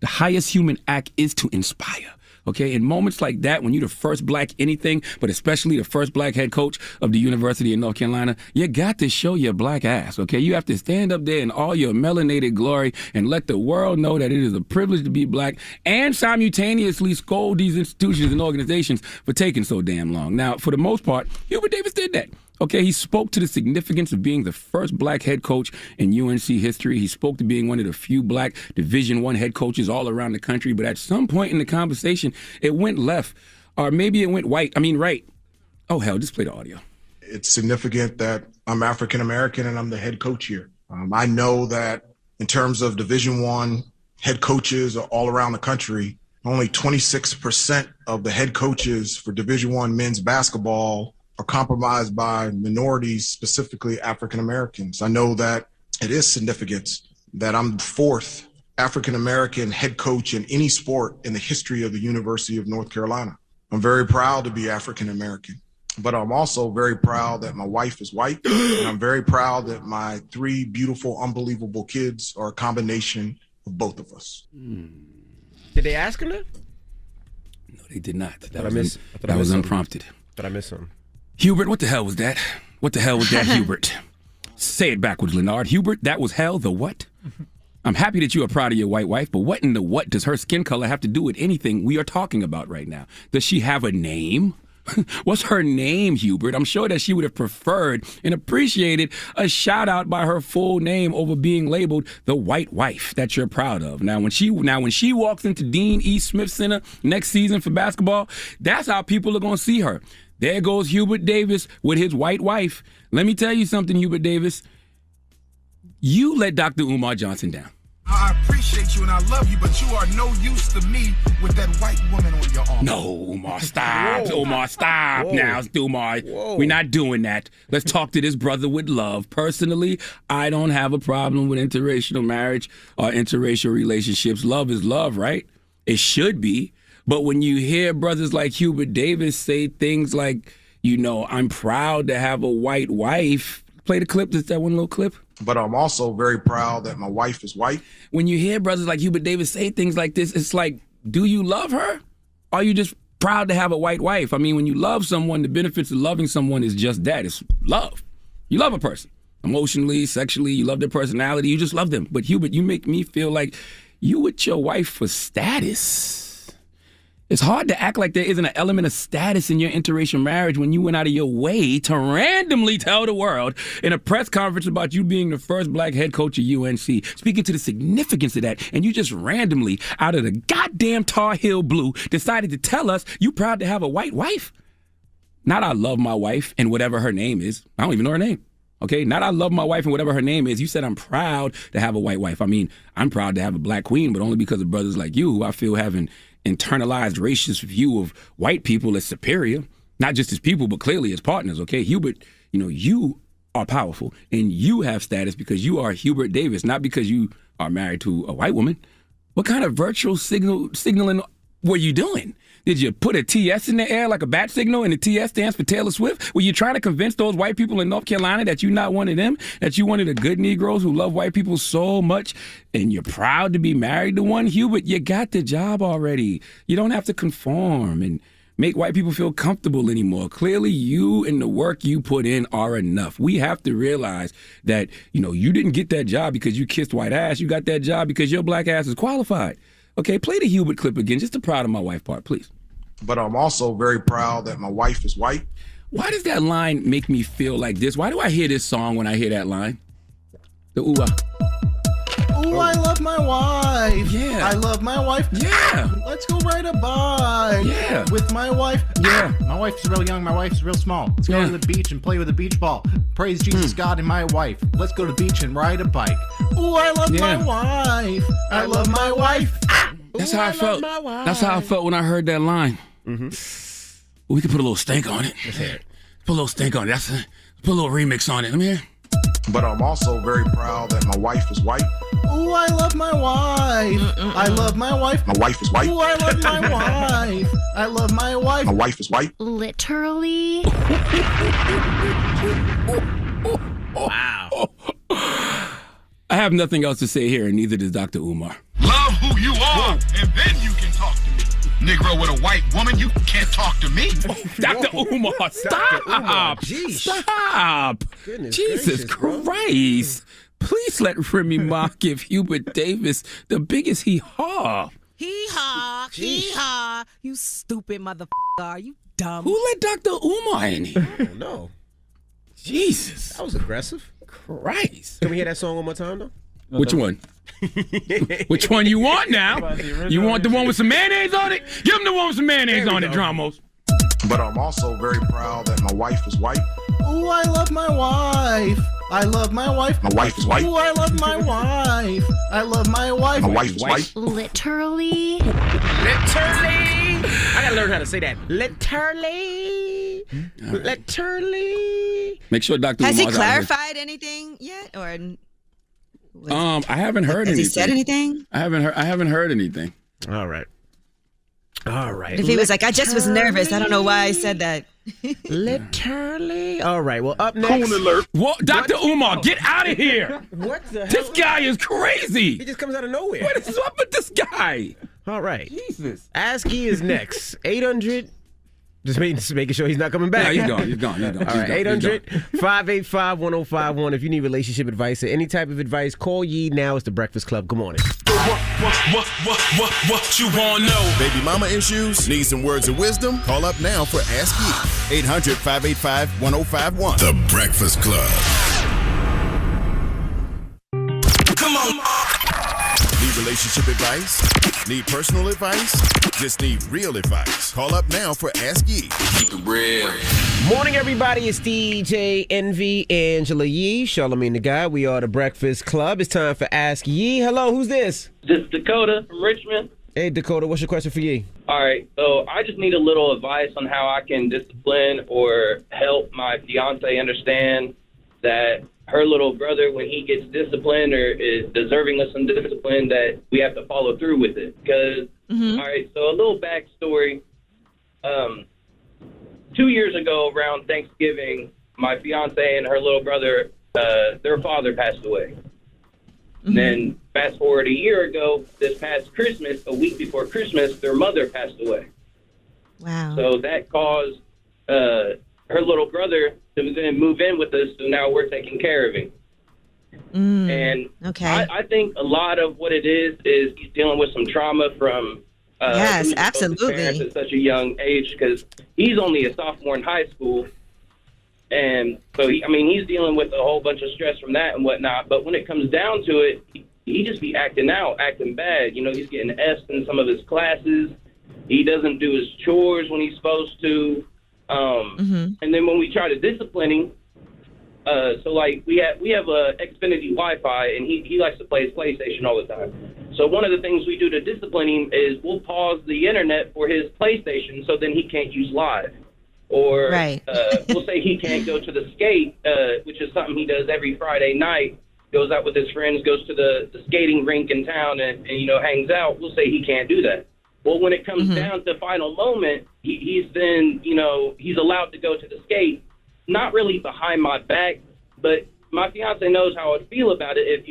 The highest human act is to inspire. Okay, in moments like that, when you're the first Black anything, but especially the first Black head coach of the University of North Carolina, you got to show your Black ass, okay? You have to stand up there in all your melanated glory and let the world know that it is a privilege to be Black, and simultaneously scold these institutions and organizations for taking so damn long. Now, for the most part, Hubert Davis did that. Okay, he spoke to the significance of being the first Black head coach in UNC history. He spoke to being one of the few Black Division I head coaches all around the country. But at some point in the conversation, it went left, or maybe it went right. Oh, hell, just play the audio. It's significant that I'm African American and I'm the head coach here. I know that in terms of Division I head coaches all around the country, only 26% of the head coaches for Division I men's basketball are compromised by minorities, specifically African Americans. I know that it is significant that I'm the 4th African American head coach in any sport in the history of the University of North Carolina. I'm very proud to be African American, but I'm also very proud that my wife is white, and I'm very proud that my 3 beautiful, unbelievable kids are a combination of both of us. Did they ask him that? No, they did not. That was unprompted. But I missed something. Hubert, what the hell was that? What the hell was that, Hubert? Say it backwards, Leonard. Hubert, that was hell, the what? I'm happy that you are proud of your white wife, but what in the what does her skin color have to do with anything we are talking about right now? Does she have a name? What's her name, Hubert? I'm sure that she would have preferred and appreciated a shout out by her full name over being labeled the white wife that you're proud of. Now, when she walks into Dean E. Smith Center next season for basketball, that's how people are going to see her. There goes Hubert Davis with his white wife. Let me tell you something, Hubert Davis. You let Dr. Umar Johnson down. I appreciate you and I love you, but you are no use to me with that white woman on your arm. No, Umar, stop. Umar, stop. Whoa. Now, Umar. We're not doing that. Let's talk to this brother with love. Personally, I don't have a problem with interracial marriage or interracial relationships. Love is love, right? It should be. But when you hear brothers like Hubert Davis say things like, you know, I'm proud to have a white wife. Play the clip, just that one little clip. But I'm also very proud that my wife is white. When you hear brothers like Hubert Davis say things like this, it's like, do you love her? Or are you just proud to have a white wife? I mean, when you love someone, the benefits of loving someone is just that. It's love. You love a person. Emotionally, sexually, you love their personality. You just love them. But Hubert, you make me feel like you with your wife for status. It's hard to act like there isn't an element of status in your interracial marriage when you went out of your way to randomly tell the world in a press conference about you being the first black head coach of UNC, speaking to the significance of that, and you just randomly, out of the goddamn Tar Heel blue, decided to tell us you proud to have a white wife. Not I love my wife and whatever her name is. I don't even know her name. Okay, not I love my wife and whatever her name is. You said I'm proud to have a white wife. I mean, I'm proud to have a black queen, but only because of brothers like you who I feel have an internalized racist view of white people as superior, not just as people, but clearly as partners. Okay, Hubert, you know, you are powerful and you have status because you are Hubert Davis, not because you are married to a white woman. What kind of virtual signaling were you doing? Did you put a TS in the air like a bat signal and the TS stands for Taylor Swift? Were you trying to convince those white people in North Carolina that you're not one of them, that you one of the good Negroes who love white people so much and you're proud to be married to one? Hubert, you got the job already. You don't have to conform and make white people feel comfortable anymore. Clearly, you and the work you put in are enough. We have to realize that, you know, you didn't get that job because you kissed white ass. You got that job because your black ass is qualified. Okay, play the Hubert clip again, just the proud of my wife part, please. But I'm also very proud that my wife is white. Why does that line make me feel like this? Why do I hear this song when I hear that line? The ooh-ah. Ooh, I love my wife. Yeah. I love my wife. Yeah. Let's go ride a bike. Yeah. With my wife. Yeah. My wife's real young. My wife's real small. Let's go to the beach and play with a beach ball. Praise Jesus God and my wife. Let's go to the beach and ride a bike. Ooh, I love my wife. I love my wife. That's how I felt. That's how I felt when I heard that line. Mm-hmm. We could put a little stank on it. Put a little stank on it. Put a little remix on it. Let me hear. But I'm also very proud that my wife is white. Ooh, I love my wife. I love my wife. My wife is white. Ooh, I love my wife. I love my wife. My wife is white. Literally. Wow. I have nothing else to say here, and neither does Dr. Umar. Love who you are, and then you can talk to me. Negro with a white woman, you can't talk to me. Dr. Umar, stop. Dr. Umar, Stop. Goodness Jesus gracious, bro. Christ. Please let Remy Ma give Hubert Davis the biggest hee-haw. Hee-haw, hee-haw. You stupid motherfucker. You dumb. Who let Dr. Umar in here? I don't know. Jesus. That was aggressive. Christ. Can we hear that song one more time, though? Which one? Which one you want now? You want the one with some mayonnaise on it? Give him the one with some mayonnaise on it, Dramos. But I'm also very proud that my wife is white. Ooh, I love my wife. I love my wife. My wife is white. Ooh, I love my wife. I love my wife. My wife is white. Literally. Literally. I gotta learn how to say that. Literally. Literally. Make sure Dr. Has he Umar's out here. clarified anything yet, or? I haven't heard anything. Has he said anything? I haven't heard anything. All right. If he was like, I just was nervous. I don't know why I said that. Literally. All right. Well, up next. Coon alert. What? Dr. Umar, get out of here. What the hell? This guy is crazy. He just comes out of nowhere. What is up with this guy? All right. Jesus. ASCII is next. 800. Just making sure he's not coming back. No, he's gone. All right, 800-585-1051. If you need relationship advice or any type of advice, call Yee now. It's the Breakfast Club. Good morning. What you want to know? Baby mama issues? Need some words of wisdom? Call up now for Ask Yee. 800-585-1051. The Breakfast Club. Come on. Need relationship advice? Need personal advice? Just need real advice. Call up now for Ask Yee. Keep it real. Morning, everybody. It's DJ Envy, Angela Yee, Charlamagne the Guy. We are the Breakfast Club. It's time for Ask Yee. Hello, who's this? This is Dakota from Richmond. Hey, Dakota, what's your question for Yee? All right, so I just need a little advice on how I can discipline or help my fiance understand that her little brother, when he gets disciplined or is deserving of some discipline, that we have to follow through with it. Because, all right, so a little backstory. 2 years ago, around Thanksgiving, my fiance and her little brother, their father passed away. And then fast forward a year ago, this past Christmas, a week before Christmas, their mother passed away. Wow. So that caused her little brother to then move in with us, so now we're taking care of him. And I think a lot of what it is he's dealing with some trauma from yes, parents absolutely, at such a young age, because he's only a sophomore in high school. And so, he's dealing with a whole bunch of stress from that and whatnot. But when it comes down to it, he just be acting bad. You know, he's getting F's in some of his classes. He doesn't do his chores when he's supposed to. And then when we try to discipline him, so like we have a Xfinity Wi-Fi, and he likes to play his PlayStation all the time. So one of the things we do to discipline him is we'll pause the internet for his PlayStation, so then he can't use Live. Or we'll say he can't go to the skate, which is something he does every Friday night. Goes out with his friends, goes to the skating rink in town, and hangs out. We'll say he can't do that. Well, when it comes down to final moment, he's allowed to go to the skate, not really behind my back, but my fiance knows how I feel about it. If,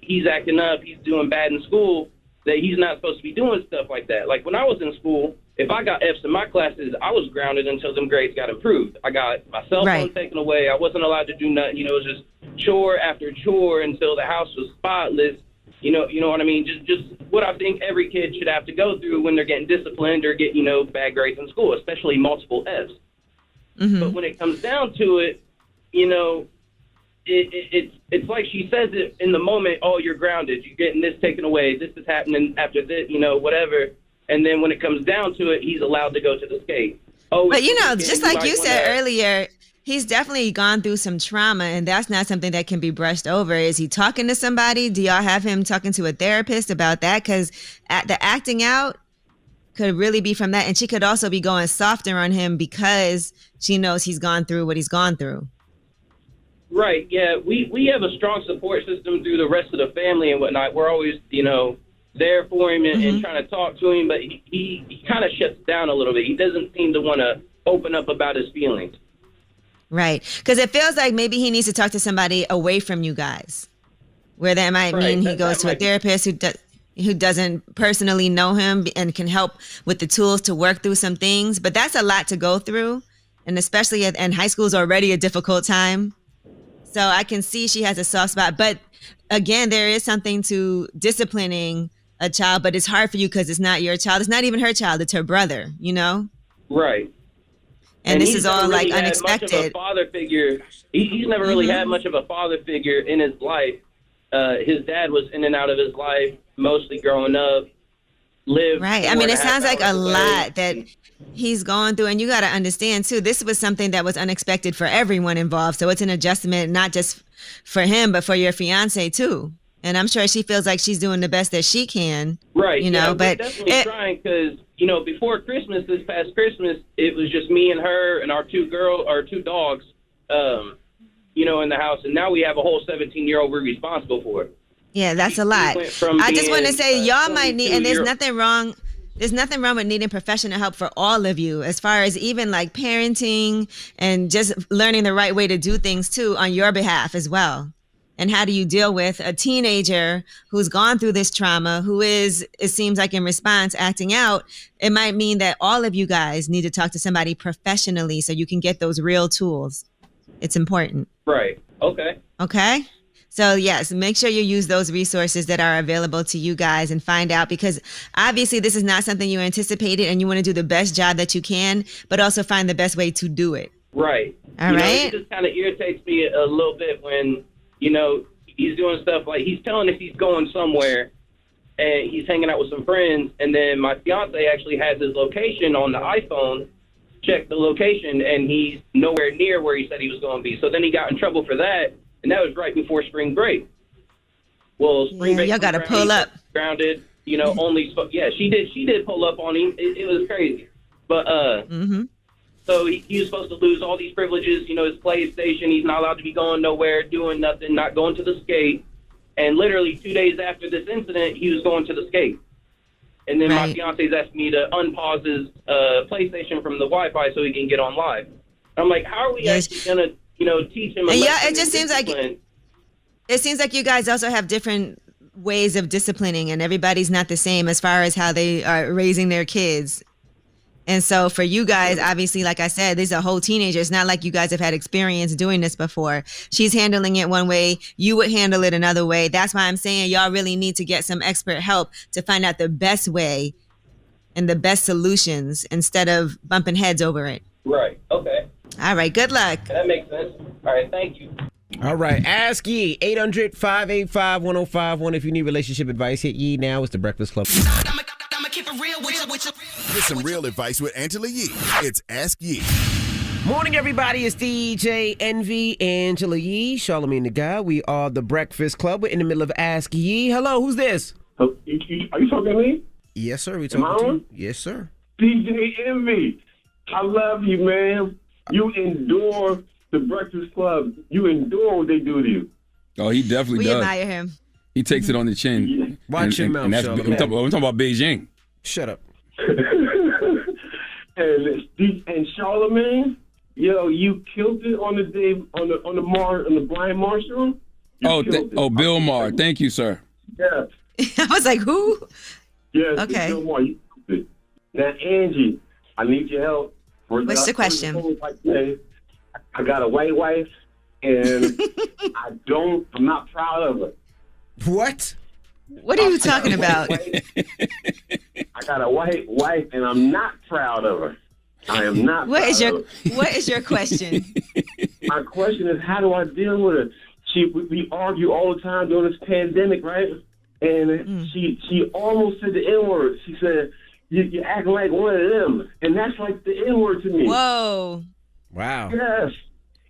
he's acting up, he's doing bad in school, that he's not supposed to be doing stuff like that. Like when I was in school, if I got F's in my classes, I was grounded until them grades got improved. I got my cell phone taken away. I wasn't allowed to do nothing. It was just chore after chore until the house was spotless. You know what I mean? Just what I think every kid should have to go through when they're getting disciplined or get, bad grades in school, especially multiple F's. But when it comes down to it, it's like she says it in the moment, oh, you're grounded. You're getting this taken away. This is happening after this, whatever. And then when it comes down to it, he's allowed to go to the skate. Oh, but just like you said earlier, he's definitely gone through some trauma, and that's not something that can be brushed over. Is he talking to somebody? Do y'all have him talking to a therapist about that? Because the acting out could really be from that, and she could also be going softer on him because she knows he's gone through what he's gone through. Right, yeah. We have a strong support system through the rest of the family and whatnot. We're always, there for him and trying to talk to him, but he kind of shuts down a little bit. He doesn't seem to want to open up about his feelings. Right, because it feels like maybe he needs to talk to somebody away from you guys, where that might mean he goes to a therapist who doesn't personally know him and can help with the tools to work through some things. But that's a lot to go through, and especially and high school is already a difficult time. So I can see she has a soft spot. But again, there is something to disciplining a child, but it's hard for you because it's not your child. It's not even her child. It's her brother, Right. And this is all like unexpected. Much of a father figure. He's never really had much of a father figure in his life. His dad was in and out of his life, mostly growing up. Right. I mean, it sounds like a lot that he's going through. And you got to understand, too, this was something that was unexpected for everyone involved. So it's an adjustment, not just for him, but for your fiance, too. And I'm sure she feels like she's doing the best that she can. Right. You know, yeah, but definitely trying because, before Christmas, this past Christmas, it was just me and her and our two dogs, in the house. And now we have a whole 17-year-old we're responsible for. Yeah, that's a lot. I just want to say y'all might need, and there's nothing wrong. There's nothing wrong with needing professional help for all of you, as far as even like parenting and just learning the right way to do things too on your behalf as well. And how do you deal with a teenager who's gone through this trauma, who is, it seems like in response, acting out? It might mean that all of you guys need to talk to somebody professionally so you can get those real tools. It's important. Right. Okay. Okay. So yes, make sure you use those resources that are available to you guys and find out, because obviously this is not something you anticipated and you want to do the best job that you can, but also find the best way to do it. Right. All right. It just kind of irritates me a little bit when, he's doing stuff like he's telling us he's going somewhere and he's hanging out with some friends. And then my fiance actually has his location on the iPhone, checked the location, and he's nowhere near where he said he was going to be. So then he got in trouble for that. And that was right before spring break. Well, spring break. Y'all got to pull up. Grounded, she did pull up on him. It was crazy. But, So he was supposed to lose all these privileges, his PlayStation. He's not allowed to be going nowhere, doing nothing, not going to the skate. And literally 2 days after this incident, he was going to the skate. And then my fiance's asked me to unpause his PlayStation from the Wi-Fi so he can get on live. I'm like, how are we actually going to, teach him? It just seems like you guys also have different ways of disciplining, and everybody's not the same as far as how they are raising their kids. And so for you guys, obviously, like I said, these are whole teenagers. It's not like you guys have had experience doing this before. She's handling it one way. You would handle it another way. That's why I'm saying y'all really need to get some expert help to find out the best way and the best solutions instead of bumping heads over it. Right. Okay. All right. Good luck. That makes sense. All right. Thank you. All right. Ask Yee. 800-585-1051. If you need relationship advice, hit Yee now. It's the Breakfast Club. Get some real advice with Angela Yee. It's Ask Yee. Morning, everybody. It's DJ Envy, Angela Yee, Charlamagne the Guy. We are the Breakfast Club. We're in the middle of Ask Yee. Hello, who's this? Are you talking to me? Yes, sir. We talking to you. Yes, sir. DJ Envy. I love you, man. You endure the Breakfast Club. You endure what they do to you. Oh, he definitely does. We admire him. He takes it on the chin. Yeah. Watch your mouth, I'm talking about Beijing. Shut up. and Charlamagne, you killed it on the day on the Brian Marshall. Bill Maher. Thank you, sir. Yeah. I was like, who? Yes. Okay. Bill Maher, you killed it. Now, Angie, I need your help. What's the question? I got a white wife, and I'm not proud of her. What? What are you talking about? I got a white wife, and I'm not proud of her. I am not. What is your question? My question is, how do I deal with her? We argue all the time during this pandemic, right? And she almost said the N-word. She said, "You act like one of them," and that's like the N-word to me. Whoa. Wow. Yes.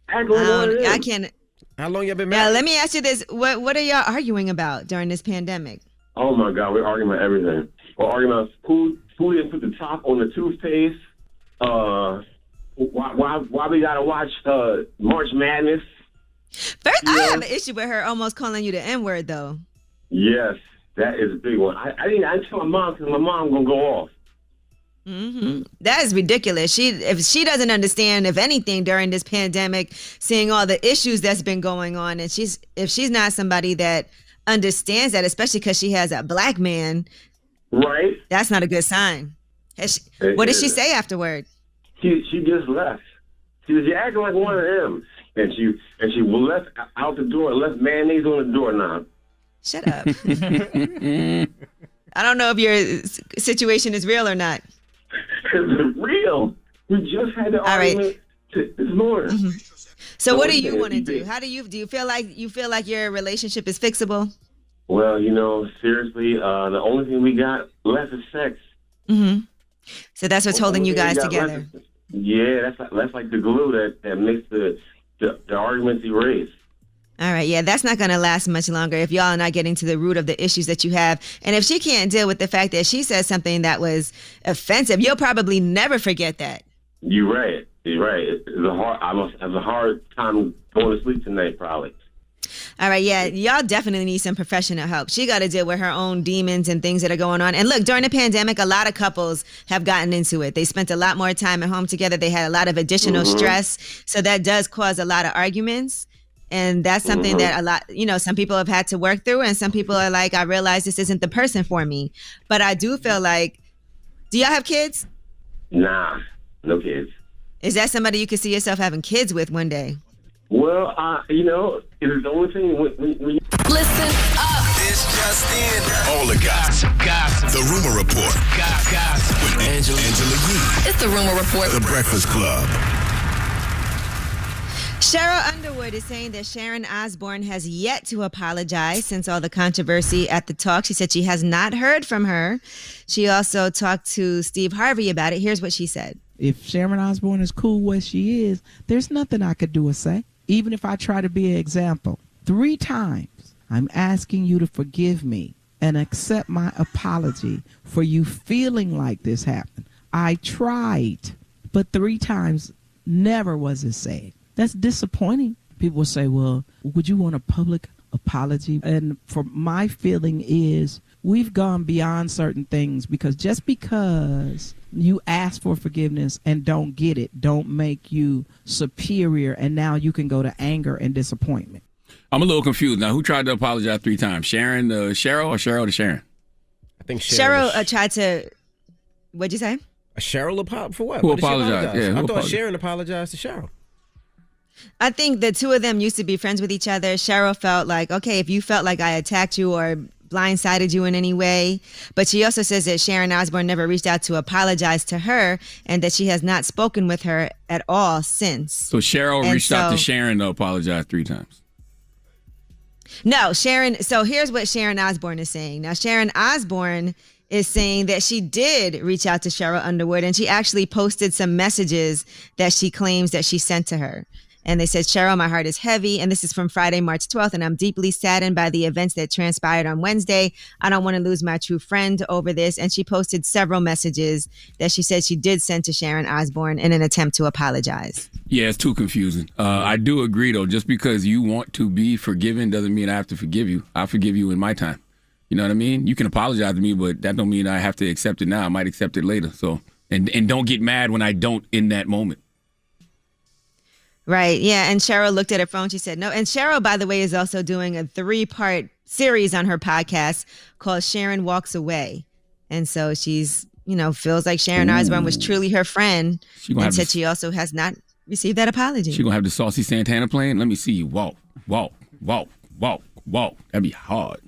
Act like one of them. I can't. How long you been married? Yeah, let me ask you this. What are y'all arguing about during this pandemic? Oh, my God. We're arguing about everything. We're arguing about who didn't put the top on the toothpaste. Why we got to watch March Madness. First, I have an issue with her almost calling you the N-word, though. Yes, that is a big one. I didn't tell my mom because my mom going to go off. Mm-hmm. That is ridiculous. If she doesn't understand, if anything, during this pandemic, seeing all the issues that's been going on, and if she's not somebody that understands that, especially because she has a black man, right? That's not a good sign. What did she say afterward? She just left. She was acting like one of them, and she left out the door, left mayonnaise on the doorknob. Shut up. I don't know if your situation is real or not. It's real. We just had the argument this morning. Mm-hmm. So what do you want to do? How do you feel like your relationship is fixable? Well, seriously, the only thing we got left is sex. Mm-hmm. So that's what's holding you guys together. Yeah, that's like the glue that makes the arguments erase. All right, yeah, that's not going to last much longer if y'all are not getting to the root of the issues that you have. And if she can't deal with the fact that she said something that was offensive, you'll probably never forget that. You're right. I must have a hard time going to sleep tonight, probably. All right, yeah, y'all definitely need some professional help. She got to deal with her own demons and things that are going on. And look, during the pandemic, a lot of couples have gotten into it. They spent a lot more time at home together. They had a lot of additional stress. So that does cause a lot of arguments. And that's something that a lot, some people have had to work through. And some people are like, I realize this isn't the person for me. But I do feel like, do y'all have kids? Nah, no kids. Is that somebody you could see yourself having kids with one day? Well, it's the only thing when Listen up. This just in. All the gossip. The Rumor Report. Gossip. With Angela Yee. It's the Rumor Report. The Breakfast Club. Cheryl Underwood is saying that Sharon Osbourne has yet to apologize since all the controversy at the talk. She said she has not heard from her. She also talked to Steve Harvey about it. Here's what she said. If Sharon Osbourne is cool where she is, there's nothing I could do or say. Even if I try to be an example. 3 times, I'm asking you to forgive me and accept my apology for you feeling like this happened. I tried, but 3 times, never was it said. That's disappointing. People will say, well, would you want a public apology? And for my feeling is we've gone beyond certain things, because just because you ask for forgiveness and don't get it, don't make you superior, and now you can go to anger and disappointment. I'm a little confused now. Who tried to apologize 3 times? Sharon to Cheryl or Cheryl to Sharon? I think Cheryl tried to. What'd you say? Cheryl apologized for what? Who What did she apologized? apologize? Yeah, who I thought apologized? Sharon apologized to Cheryl. I think the two of them used to be friends with each other. Cheryl felt like, okay, if you felt like I attacked you or blindsided you in any way. But she also says that Sharon Osbourne never reached out to apologize to her, and that she has not spoken with her at all since. So Cheryl reached out to Sharon to apologize 3 times. No, Sharon. So here's what Sharon Osbourne is saying. Now, Sharon Osbourne is saying that she did reach out to Cheryl Underwood, and she actually posted some messages that she claims that she sent to her. And they said, Cheryl, my heart is heavy. And this is from Friday, March 12th. And I'm deeply saddened by the events that transpired on Wednesday. I don't want to lose my true friend over this. And she posted several messages that she said she did send to Sharon Osbourne in an attempt to apologize. Yeah, it's too confusing. I do agree, though. Just because you want to be forgiven doesn't mean I have to forgive you. I'll forgive you in my time. You know what I mean? You can apologize to me, but that don't mean I have to accept it now. I might accept it later. So, and don't get mad when I don't in that moment. Right. Yeah. And Cheryl looked at her phone. She said no. And Cheryl, by the way, is also doing a 3-part series on her podcast called Sharon Walks Away. And so she's, feels like Sharon Osbourne was truly her friend, and said she also has not received that apology. She going to have the Saucy Santana playing? Let me see you walk, walk, walk, walk, walk. That'd be hard.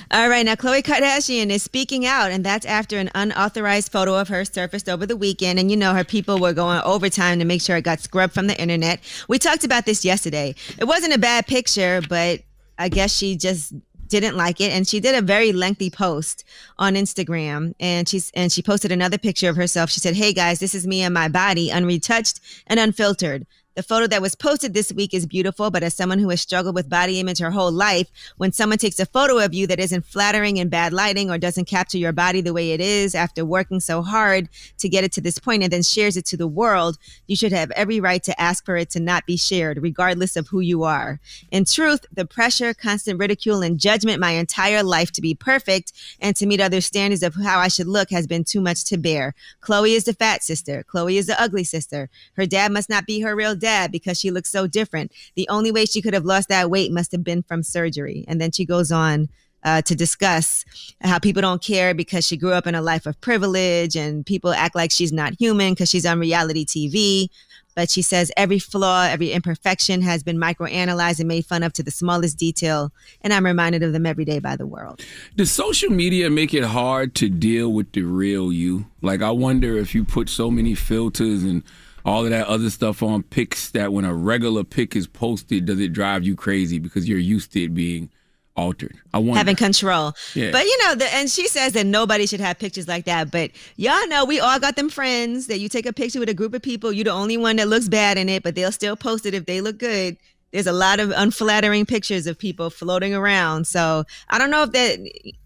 All right, now Khloe Kardashian is speaking out, and that's after an unauthorized photo of her surfaced over the weekend. And her people were going overtime to make sure it got scrubbed from the internet. We talked about this yesterday. It wasn't a bad picture, but I guess she just didn't like it, and she did a very lengthy post on Instagram, and she posted another picture of herself. She said, "Hey guys, this is me and my body, unretouched and unfiltered. The photo that was posted this week is beautiful, but as someone who has struggled with body image her whole life, when someone takes a photo of you that isn't flattering in bad lighting or doesn't capture your body the way it is after working so hard to get it to this point and then shares it to the world, you should have every right to ask for it to not be shared, regardless of who you are. In truth, the pressure, constant ridicule, and judgment my entire life to be perfect and to meet other standards of how I should look has been too much to bear. Khloe is the fat sister. Khloe is the ugly sister. Her dad must not be her real dad because she looks so different. The only way she could have lost that weight must have been from surgery." And then she goes on to discuss how people don't care because she grew up in a life of privilege and people act like she's not human because she's on reality TV. But she says every flaw, every imperfection has been microanalyzed and made fun of to the smallest detail. And I'm reminded of them every day by the world. Does social media make it hard to deal with the real you? Like, I wonder if you put so many filters and all of that other stuff on pics that when a regular pic is posted, does it drive you crazy because you're used to it being altered? I wonder. Having control. Yeah. But and she says that nobody should have pictures like that. But y'all know we all got them friends that you take a picture with a group of people. You're the only one that looks bad in it, but they'll still post it if they look good. There's a lot of unflattering pictures of people floating around. So I don't know if that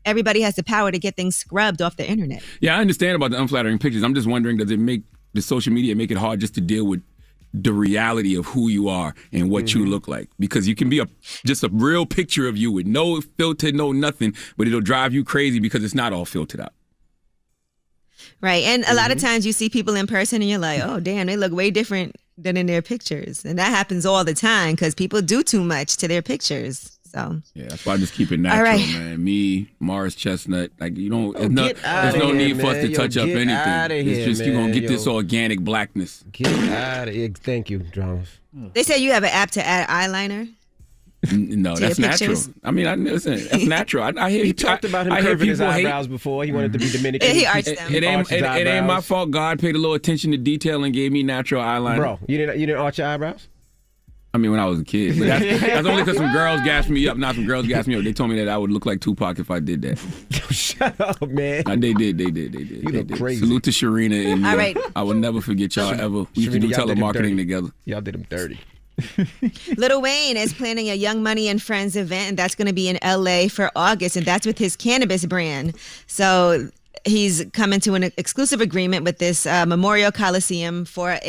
everybody has the power to get things scrubbed off the internet. Yeah, I understand about the unflattering pictures. I'm just wondering, does the social media make it hard just to deal with the reality of who you are and what you look like? Because you can be just a real picture of you with no filter, no nothing, but it'll drive you crazy because it's not all filtered out. Right. And a lot of times you see people in person and you're like, oh, damn, they look way different than in their pictures. And that happens all the time because people do too much to their pictures. So yeah, that's why I just keep it natural, man. Me, Morris Chestnut, like there's no need for us to touch up anything. It's just you're gonna get this organic blackness. Get out of here. Thank you, Dramas. They say you have an app to add eyeliner. No, that's natural. I mean, listen, that's natural. I hear he talked about him curving his eyebrows before. He wanted to be Dominican. He arched them. It ain't my fault. God paid a little attention to detail and gave me natural eyeliner. Bro, you didn't arch your eyebrows? I mean, when I was a kid. But that's only because some girls gassed me up. Not some girls gassed me up. They told me that I would look like Tupac if I did that. Shut up, man. They did. You look crazy. Salute to Sharina and all right. I will never forget y'all ever. We used to do telemarketing together. Y'all did them dirty. Lil Wayne is planning a Young Money and Friends event, and that's going to be in LA for August, and that's with his cannabis brand. So he's come into an exclusive agreement with this Memorial Coliseum for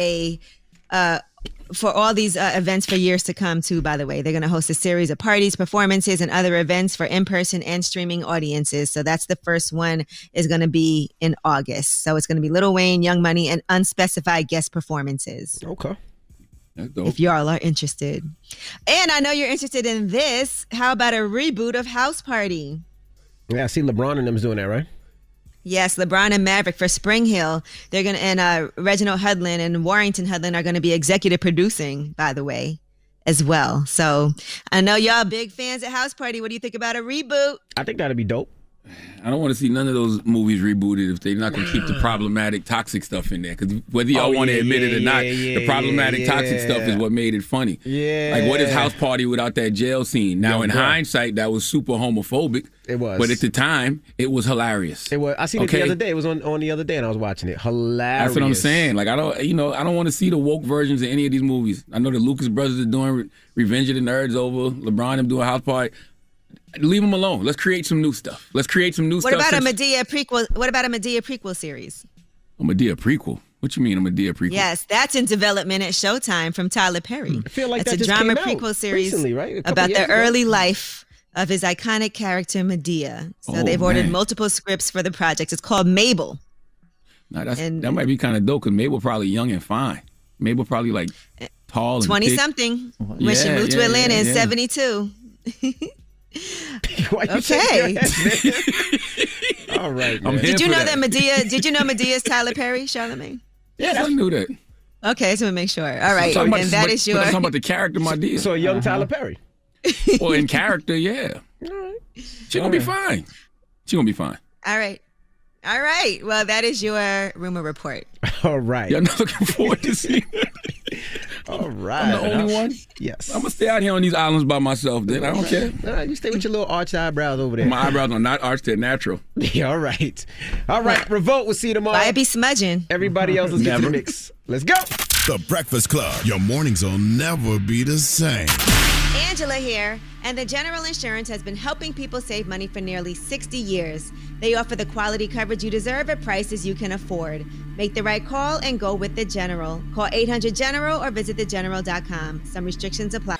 all these events for years to come too, by the way. They're going to host a series of parties, performances, and other events for in-person and streaming audiences. So that's the first one is going to be in August. So it's going to be Lil Wayne, Young Money, and unspecified guest performances. Okay. That's dope. If y'all are interested. And I know you're interested in this. How about a reboot of House Party? Yeah, I see LeBron and them's doing that, right? Yes, LeBron and Maverick for Spring Hill. They're gonna and Reginald Hudlin and Warrington Hudlin are gonna be executive producing, by the way, as well. So I know y'all big fans at House Party. What do you think about a reboot? I think that'd be dope. I don't want to see none of those movies rebooted if they're not going to keep the problematic, toxic stuff in there. Because whether y'all want to admit it or not, the problematic, toxic stuff is what made it funny. Yeah. Like, what is House Party without that jail scene? Now, in hindsight, that was super homophobic. It was. But at the time, it was hilarious. It was. I seen it the other day. It was on the other day, and I was watching it. Hilarious. That's what I'm saying. Like, I don't want to see the woke versions of any of these movies. I know the Lucas brothers are doing Revenge of the Nerds over. LeBron them doing House Party. Leave them alone. Let's create some new stuff. What about a Medea prequel? What about a Medea prequel series? A Medea prequel? What you mean a Medea prequel? Yes, that's in development at Showtime from Tyler Perry. I feel like that's that a drama just came prequel out series recently, right? About the early life of his iconic character Medea. So they've ordered multiple scripts for the project. It's called Mabel. Now that might be kind of dope because Mabel probably young and fine. Mabel probably like tall and 20-something when she moved to Atlanta in 72. Okay. All right. Did you know that Medea? Did you know Medea's Tyler Perry, Charlamagne? Yes, I knew that. Okay, so make sure. All right, and that is your. I'm talking about the character Medea. So young Tyler Perry. Well, in character, yeah. All right. She's gonna be fine. She's gonna be fine. All right. Well, that is your rumor report. All right. Yeah, I'm not looking forward to seeing it. All right. I'm the only one? Yes. I'm going to stay out here on these islands by myself then. I don't care. All right, you stay with your little arched eyebrows over there. My eyebrows are not arched, they're natural. Yeah, all right. All right, Revolt, we'll see you tomorrow. Why be smudging? Everybody else, let's get to the mix. Let's go. The Breakfast Club. Your mornings will never be the same. Angela here, and the General Insurance has been helping people save money for nearly 60 years. They offer the quality coverage you deserve at prices you can afford. Make the right call and go with the General. Call 800-GENERAL or visit thegeneral.com. Some restrictions apply.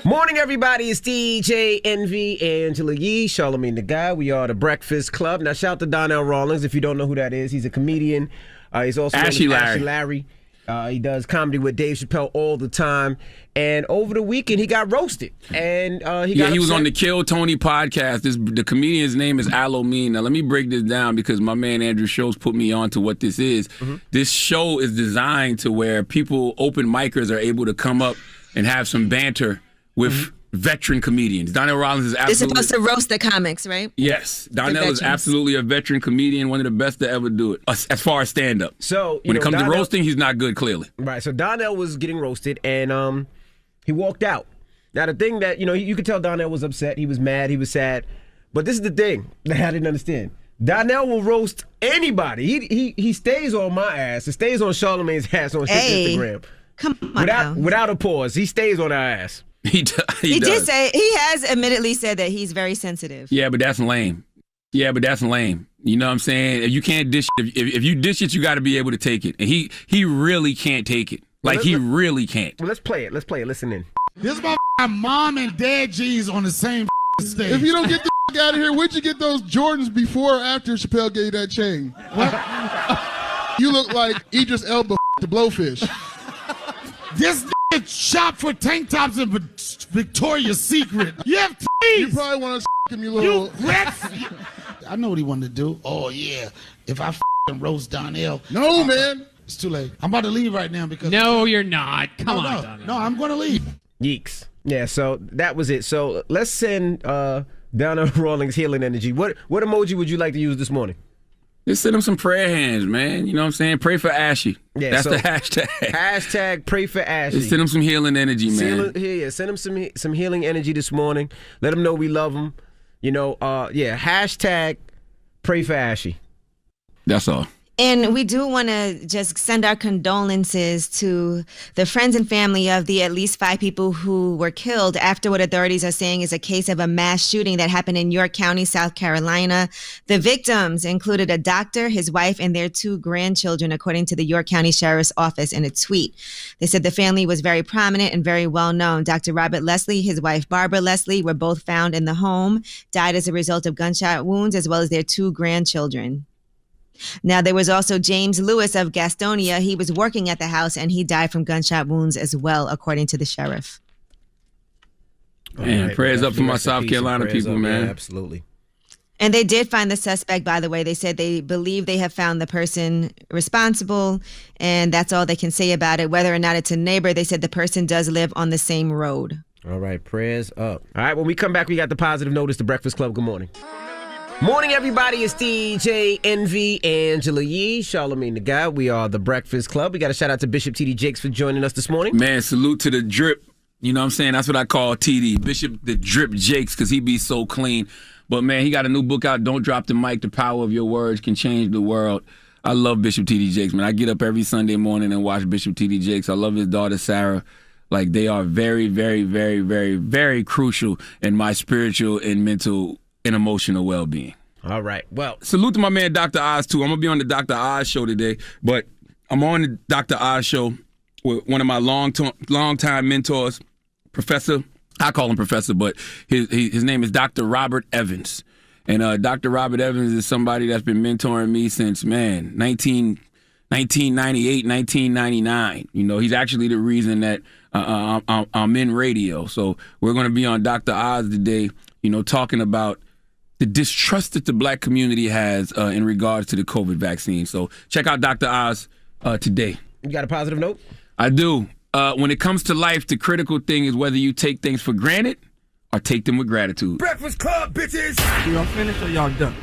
Morning, everybody. It's DJ Envy, Angela Yee, Charlamagne the Guy. We are the Breakfast Club. Now, shout out to Donnell Rawlings. If you don't know who that is, he's a comedian. He's also Ashy Larry. He does comedy with Dave Chappelle all the time. And over the weekend, he got roasted. And he was on the Kill Tony podcast. The comedian's name is Alomine. Now, let me break this down because my man Andrew Schultz put me on to what this is. Mm-hmm. This show is designed to where open micers are able to come up and have some banter with veteran comedians. Donnell Rawlings is absolutely... They're supposed to roast the comics, right? Yes. Donnell is absolutely a veteran comedian, one of the best to ever do it, as far as stand-up. So, when it comes to roasting, he's not good, clearly. Right. So Donnell was getting roasted, and he walked out. Now, the thing that, you could tell Donnell was upset. He was mad. He was sad. But this is the thing that I didn't understand. Donnell will roast anybody. He stays on my ass. He stays on Charlamagne's ass on his Instagram. Come on. Without a pause, he stays on our ass. He did say he has admittedly said that he's very sensitive. Yeah, but that's lame. You know what I'm saying? If you can't dish, if you dish it, you got to be able to take it. And he really can't take it. Like he really can't. Well, let's play it. Listen in. This my mom and dad jeans on the same stage. If you don't get the out of here, where'd you get those Jordans before or after Chappelle gave that chain? You look like Idris Elba the Blowfish. This shop for tank tops in Victoria's Secret. You have titties. You probably want to him, you little. I know what he wanted to do. Oh, yeah. If I roast Donnell. No, man. It's too late. I'm about to leave right now because. No, you're not. Come on, Donnell. No, I'm going to leave. Yeeks. Yeah, so that was it. So let's send Donna Rawlings healing energy. What emoji would you like to use this morning? Just send him some prayer hands, man. You know what I'm saying? Pray for Ashy. Yeah, that's the hashtag. Hashtag pray for Ashy. Just send him some healing energy, man. Send him some healing energy this morning. Let him know we love him. You know, hashtag pray for Ashy. That's all. And we do want to just send our condolences to the friends and family of the at least 5 people who were killed after what authorities are saying is a case of a mass shooting that happened in York County, South Carolina. The victims included a doctor, his wife, and their 2 grandchildren, according to the York County Sheriff's Office in a tweet. They said the family was very prominent and very well known. Dr. Robert Leslie, his wife Barbara Leslie, were both found in the home, died as a result of gunshot wounds, as well as their 2 grandchildren. Now, there was also James Lewis of Gastonia. He was working at the house and he died from gunshot wounds as well, according to the sheriff. Man, right, prayers up for my South Carolina people, man. Yeah, absolutely. And they did find the suspect, by the way. They said they believe they have found the person responsible, and that's all they can say about it. Whether or not it's a neighbor, they said the person does live on the same road. All right, prayers up. All right, when we come back, we got the positive notice, The Breakfast Club. Good morning. Morning, everybody. It's DJ Envy, Angela Yee, Charlamagne the Guy. We are The Breakfast Club. We got a shout out to Bishop T.D. Jakes for joining us this morning. Man, salute to the drip. You know what I'm saying? That's what I call TD, Bishop the Drip Jakes, because he be so clean. But, man, he got a new book out, Don't Drop the Mic, The Power of Your Words Can Change the World. I love Bishop T.D. Jakes, man. I get up every Sunday morning and watch Bishop T.D. Jakes. I love his daughter, Sarah. Like, they are very, very, very, very, very crucial in my spiritual and mental and emotional well-being. All right. Well, salute to my man Dr. Oz too. I'm gonna be on the Dr. Oz show today, but I'm on the Dr. Oz show with one of my long-time mentors, Professor. I call him Professor, but his name is Dr. Robert Evans, and Dr. Robert Evans is somebody that's been mentoring me since 1998, 1999. You know, he's actually the reason that I'm in radio. So we're gonna be on Dr. Oz today. You know, talking about the distrust that the black community has in regards to the COVID vaccine. So check out Dr. Oz today. You got a positive note? I do. When it comes to life, the critical thing is whether you take things for granted or take them with gratitude. Breakfast Club, bitches! Y'all finished or y'all done?